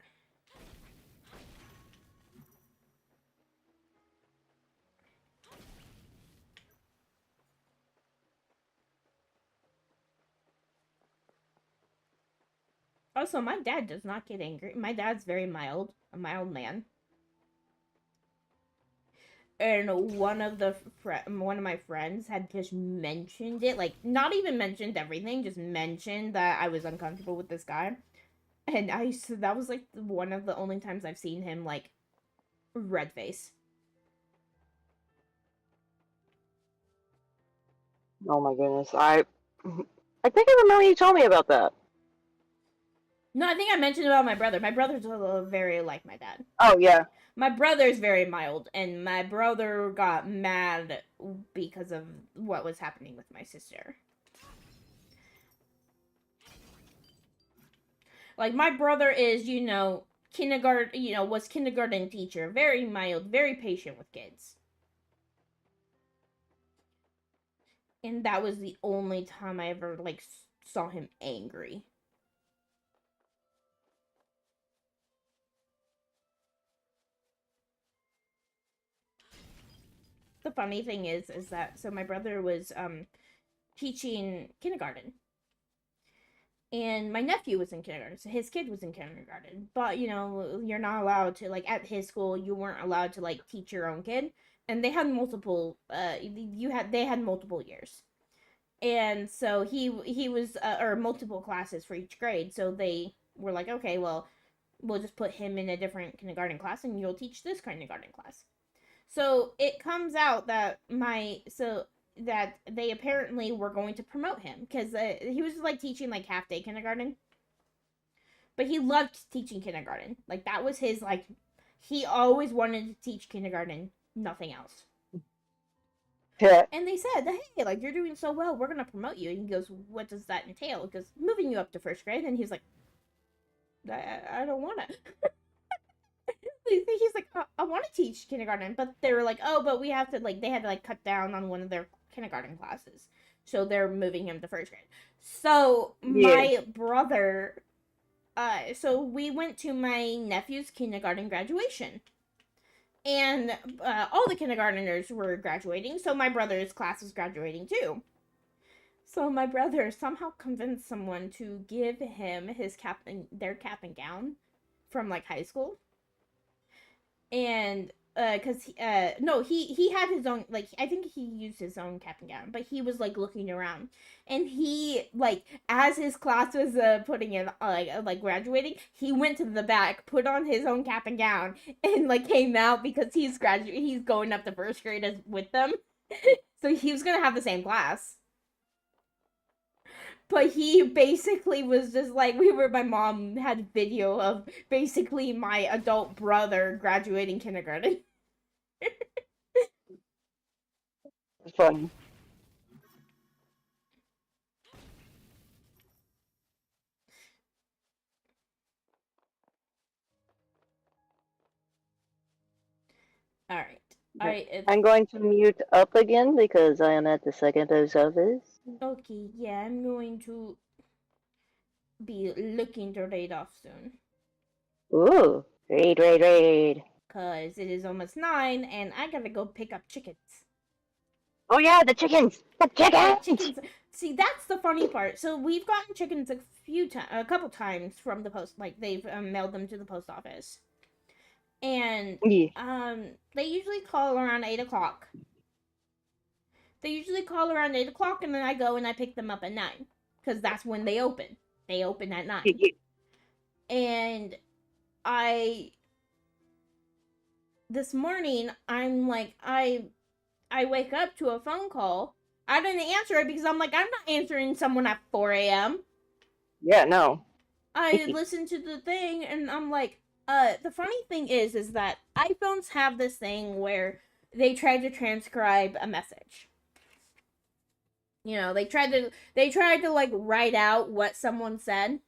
Also, my dad does not get angry. My dad's very mild, a mild man. And one of my friends had just mentioned it, like not even mentioned everything, just mentioned that I was uncomfortable with this guy. And I so that was like one of the only times I've seen him like red face. Oh my goodness. I think I remember you told me about that. No, I think I mentioned about my brother. My brother's very like my dad. Oh yeah. My brother's very mild, and my brother got mad because of what was happening with my sister. Like my brother is, kindergarten, was kindergarten teacher, very mild, very patient with kids. And that was the only time I ever like saw him angry. The funny thing is that so my brother was teaching kindergarten. And my nephew was in kindergarten, so his kid was in kindergarten. But you're not allowed to, like, at his school, you weren't allowed to like teach your own kid. And they had multiple they had multiple years. And so he was or multiple classes for each grade. So they were like, okay, well, we'll just put him in a different kindergarten class and you'll teach this kindergarten class. So it comes out that that they apparently were going to promote him because he was like teaching like half day kindergarten, but he loved teaching kindergarten. Like that was his like he always wanted to teach kindergarten, nothing else. Yeah. And they said, hey, like you're doing so well, we're gonna promote you. And he goes, what does that entail? Because moving you up to first grade, and he's like, I don't want to. He's like, I want to teach kindergarten, but they were like, oh, but we have to like they had to like cut down on one of their kindergarten classes, so they're moving him to first grade. So my brother, so we went to my nephew's kindergarten graduation, and all the kindergarteners were graduating, so my brother's class was graduating too. So my brother somehow convinced someone to give him their cap and gown from like high school, and because no, he had his own, like I think he used his own cap and gown, but he was like looking around, and he like as his class was putting in like graduating, he went to the back, put on his own cap and gown, and like came out because he's going up to first grade with them. So he was gonna have the same class. But he basically was just like my mom had video of basically my adult brother graduating kindergarten. It's funny. All right. I'm going to mute up again because I am at the second post office. Okay, yeah, I'm going to be looking to raid off soon. Ooh, raid. Cause it is almost 9 and I gotta go pick up chickens. Oh yeah, the chickens! The chickens! Chickens. See, that's the funny part. So we've gotten chickens a couple times from the post, like they've mailed them to the post office. And Yeah. they usually call around 8 o'clock. And then I go and I pick them up at 9. Because that's when they open. They open at 9. And this morning, I'm like, I wake up to a phone call. I didn't answer it because I'm like, I'm not answering someone at 4 a.m. Yeah, no. I listened to the thing and I'm like, the funny thing is that iPhones have this thing where they try to transcribe a message. They tried to like write out what someone said.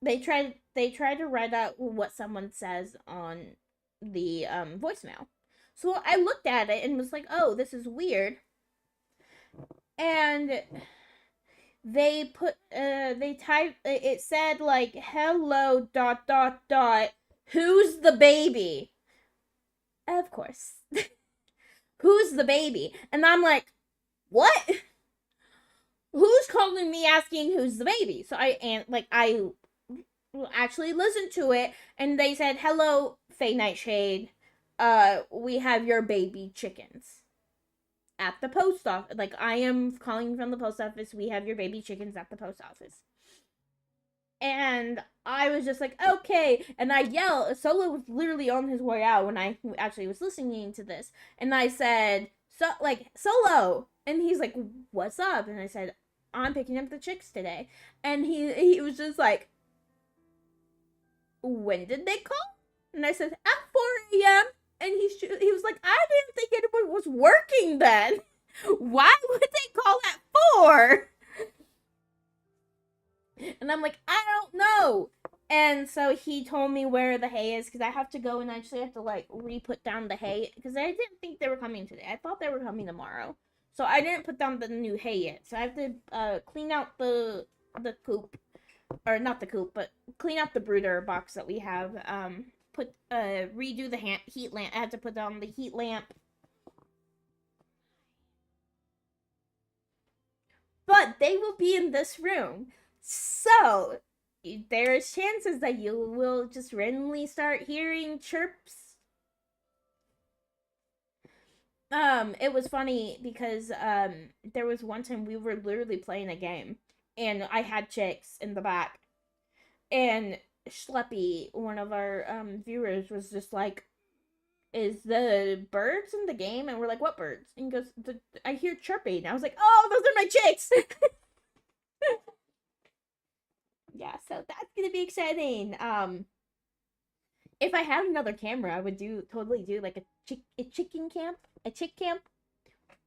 They tried to write out what someone says on the voicemail. So I looked at it and was like, oh, this is weird. And they typed, it said like, hello, ... Who's the baby? Of course. Who's the baby? And I'm like, what? Who's calling me asking who's the baby? So I actually listened to it, and they said, hello, Faye Nightshade. We have your baby chickens at the post office. Like, I am calling from the post office. We have your baby chickens at the post office. And I was just like, okay. And I yelled. Solo was literally on his way out when I actually was listening to this. And I said, Solo. And he's like, what's up? And I said, I'm picking up the chicks today. And he was just like, when did they call? And I said, at 4 a.m. And he was like, I didn't think anyone was working then. Why would they call at 4? And I'm like, I don't know. And so he told me where the hay is, because I have to go and actually have to like re-put down the hay, because I didn't think they were coming today. I thought they were coming tomorrow. So I didn't put down the new hay yet. So I have to clean out the coop, or not the coop, but clean out the brooder box that we have. Redo the heat lamp. I had to put down the heat lamp. But they will be in this room. So there's chances that you will just randomly start hearing chirps. It was funny because there was one time we were literally playing a game, and I had chicks in the back, and Schleppy, one of our viewers, was just like, is the birds in the game? And we're like, what birds? And he goes, I hear chirping. I was like, oh, those are my chicks. Yeah, so that's gonna be exciting. If I had another camera, I would totally do like a chicken camp, a chick camp.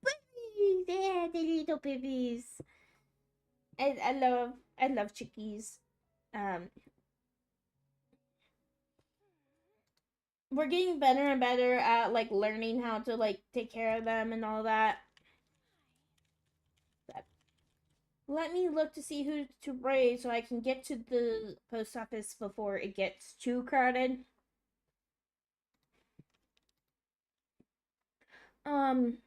Babies, yeah, the little babies. I love chickies. We're getting better and better at like learning how to like take care of them and all that. Let me look to see who to raid so I can get to the post office before it gets too crowded. um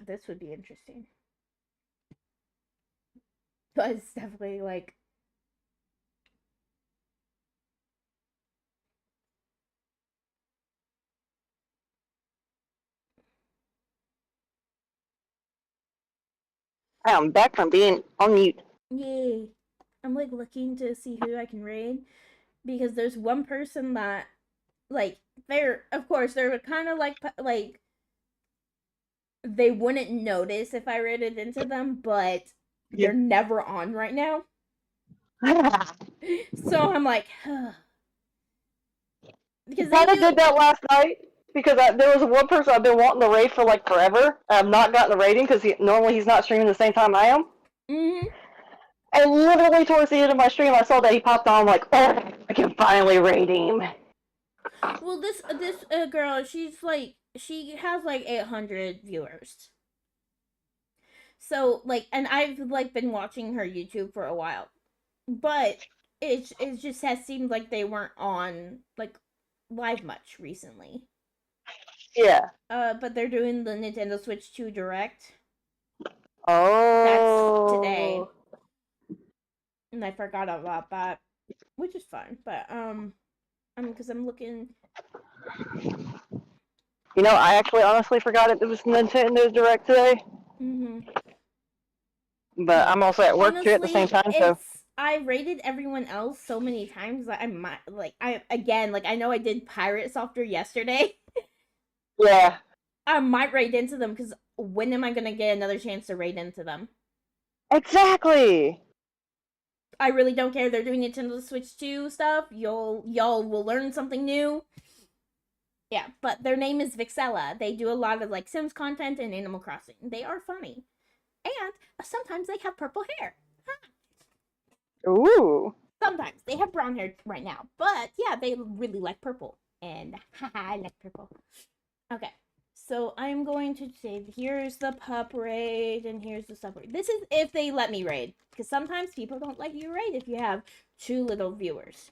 this would be interesting. But it's definitely like I'm back from being on mute. yay. I'm like looking to see who I can raid, because there's one person that like they're kind of like they wouldn't notice if I raided into them, but they're never on right now. So I'm like, because I did that last night because there was one person I've been wanting to raid for like forever. I've not gotten the rating because normally he's not streaming the same time I am. Mm-hmm. And literally towards the end of my stream, I saw that he popped on. I'm like, oh, I can finally raid him. Well, this girl, she has like 800 viewers. So like, and I've like been watching her YouTube for a while, but it just has seemed like they weren't on like live much recently. Yeah. But they're doing the Nintendo Switch 2 Direct. Oh. That's today. And I forgot about that, which is fine. But because I'm looking. You know, I actually honestly forgot it was Nintendo Direct today. Mm-hmm. but I'm also at work too at the Honestly, same time, so I rated everyone else so many times that I might I know I did pirate software yesterday. yeah, I might raid into them because when am I gonna get another chance to raid into them? exactly. I really don't care. They're doing Nintendo Switch 2 stuff. Y'all will learn something new. Yeah, but their name is Vixella. They do a lot of like Sims content and Animal Crossing. They are funny. And sometimes they have purple hair. Ooh, Sometimes they have brown hair right now. But yeah, they really like purple. And I like purple. Okay. So I'm going to say here's the pup raid and here's the sub raid. This is if they let me raid. Because sometimes people don't let you raid if you have too little viewers.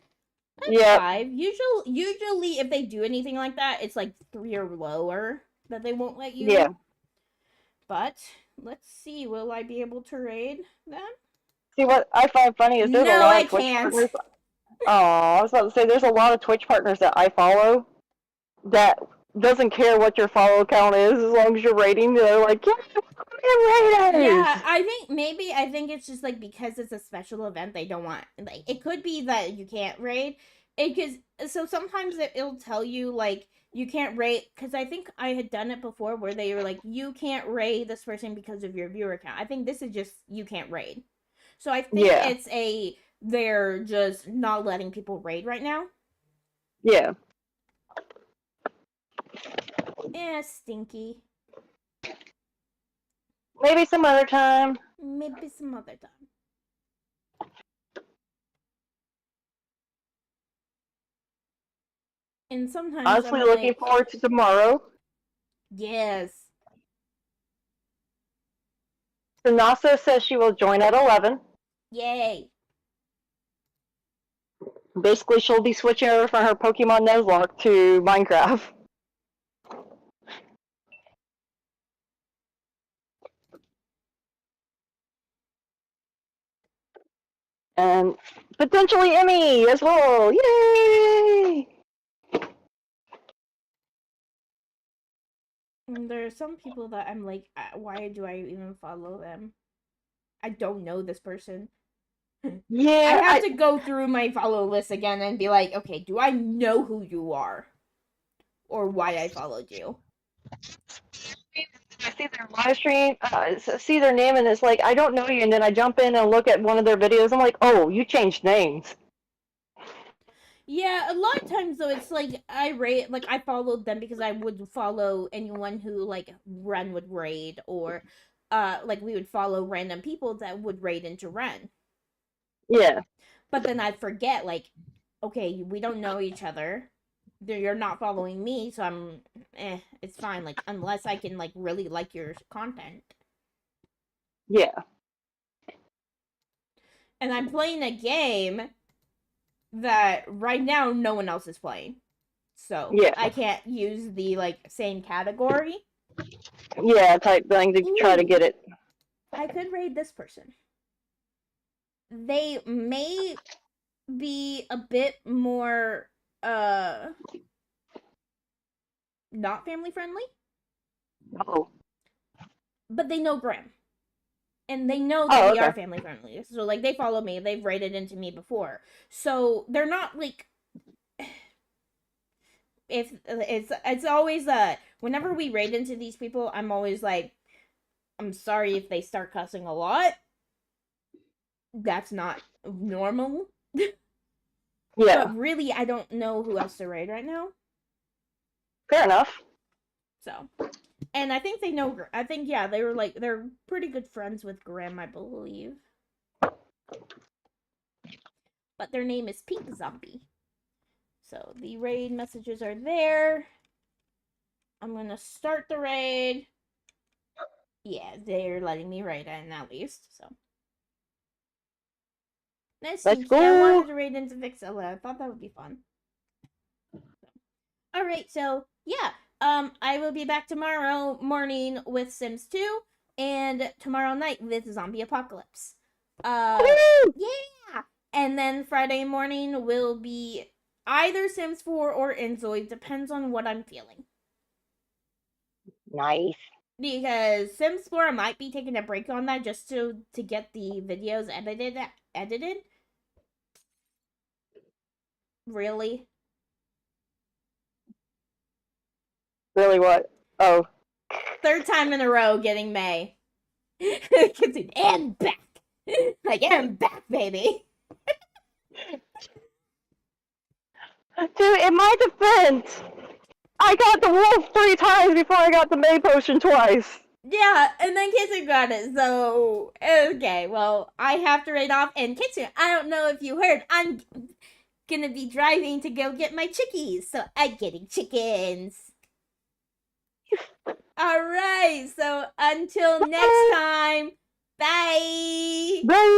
That's yep. 5. Usually if they do anything like that, it's like 3 or lower that they won't let you. Yeah. But let's see, will I be able to raid them? See, what I find funny is there's a No, lot I of Twitch can't. partners. Oh, I was about to say there's a lot of Twitch partners that I follow that doesn't care what your follow count is as long as you're rating. They're like, yeah, we're raiders. Yeah, I think it's just like because it's a special event, they don't want like it could be that you can't raid. So sometimes it'll tell you like you can't raid because I think I had done it before where they were like you can't raid this person because of your viewer count. I think this is just you can't raid. So I think Yeah. they're just not letting people raid right now. Yeah. Stinky. Maybe some other time. Maybe some other time. And sometimes Honestly, I'm looking like, forward to tomorrow. yes. Sanasa says she will join at 11. Yay. Basically, she'll be switching over from her Pokemon Nuzlocke to Minecraft. And potentially Emmy as well. Yay! And there are some people that I'm like, why do I even follow them? I don't know this person. Yeah, I have to go through my follow list again and be like, okay, do I know who you are? Or why I followed you? I see their live stream, see their name, and it's like, I don't know you, and then I jump in and look at one of their videos, I'm like, oh, you changed names. Yeah, a lot of times though, it's like I followed them because I would follow anyone who like Ren would raid or like we would follow random people that would raid into Ren. Yeah. But then I'd forget like, okay, we don't know each other. You're not following me, so it's fine. Like unless I can like really like your content. Yeah. And I'm playing a game that right now no one else is playing. So Yeah. I can't use the like same category. Yeah, type thing to try to Ooh. get it. I could raid this person. They may be a bit more not family friendly, Oh. but they know Graham. And they know that Oh, we okay. are family friendly. So like they follow me, they've raided into me before. So they're not like if it's always whenever we raid into these people, I'm always like I'm sorry if they start cussing a lot. That's not normal. Yeah. But really I don't know who else to raid right now. Fair enough. So, and I think they know. I think yeah, they're pretty good friends with Graham, I believe. But their name is Pink Zombie. So the raid messages are there. I'm gonna start the raid. Yeah, they're letting me raid in at least. So nice. Let's I go. wanted to raid into Vixella. I thought that would be fun. All right, so yeah. I will be back tomorrow morning with Sims 2 and tomorrow night with Zombie Apocalypse. Yeah. And then Friday morning will be either Sims 4 or Enzoid, depends on what I'm feeling. Nice. Because SimSpore might be taking a break on that just to get the videos edited. Really? Really what? Oh. Third time in a row getting May. And back. Like, I'm back, baby. Dude, in my defense, I got the wolf 3 times before I got the May potion twice. Yeah, and then Kitsu got it, so okay, well, I have to raid off, and Kitsu, I don't know if you heard, I'm gonna be driving to go get my chickies, so I'm getting chickens. Alright, so until next time, bye! Bye!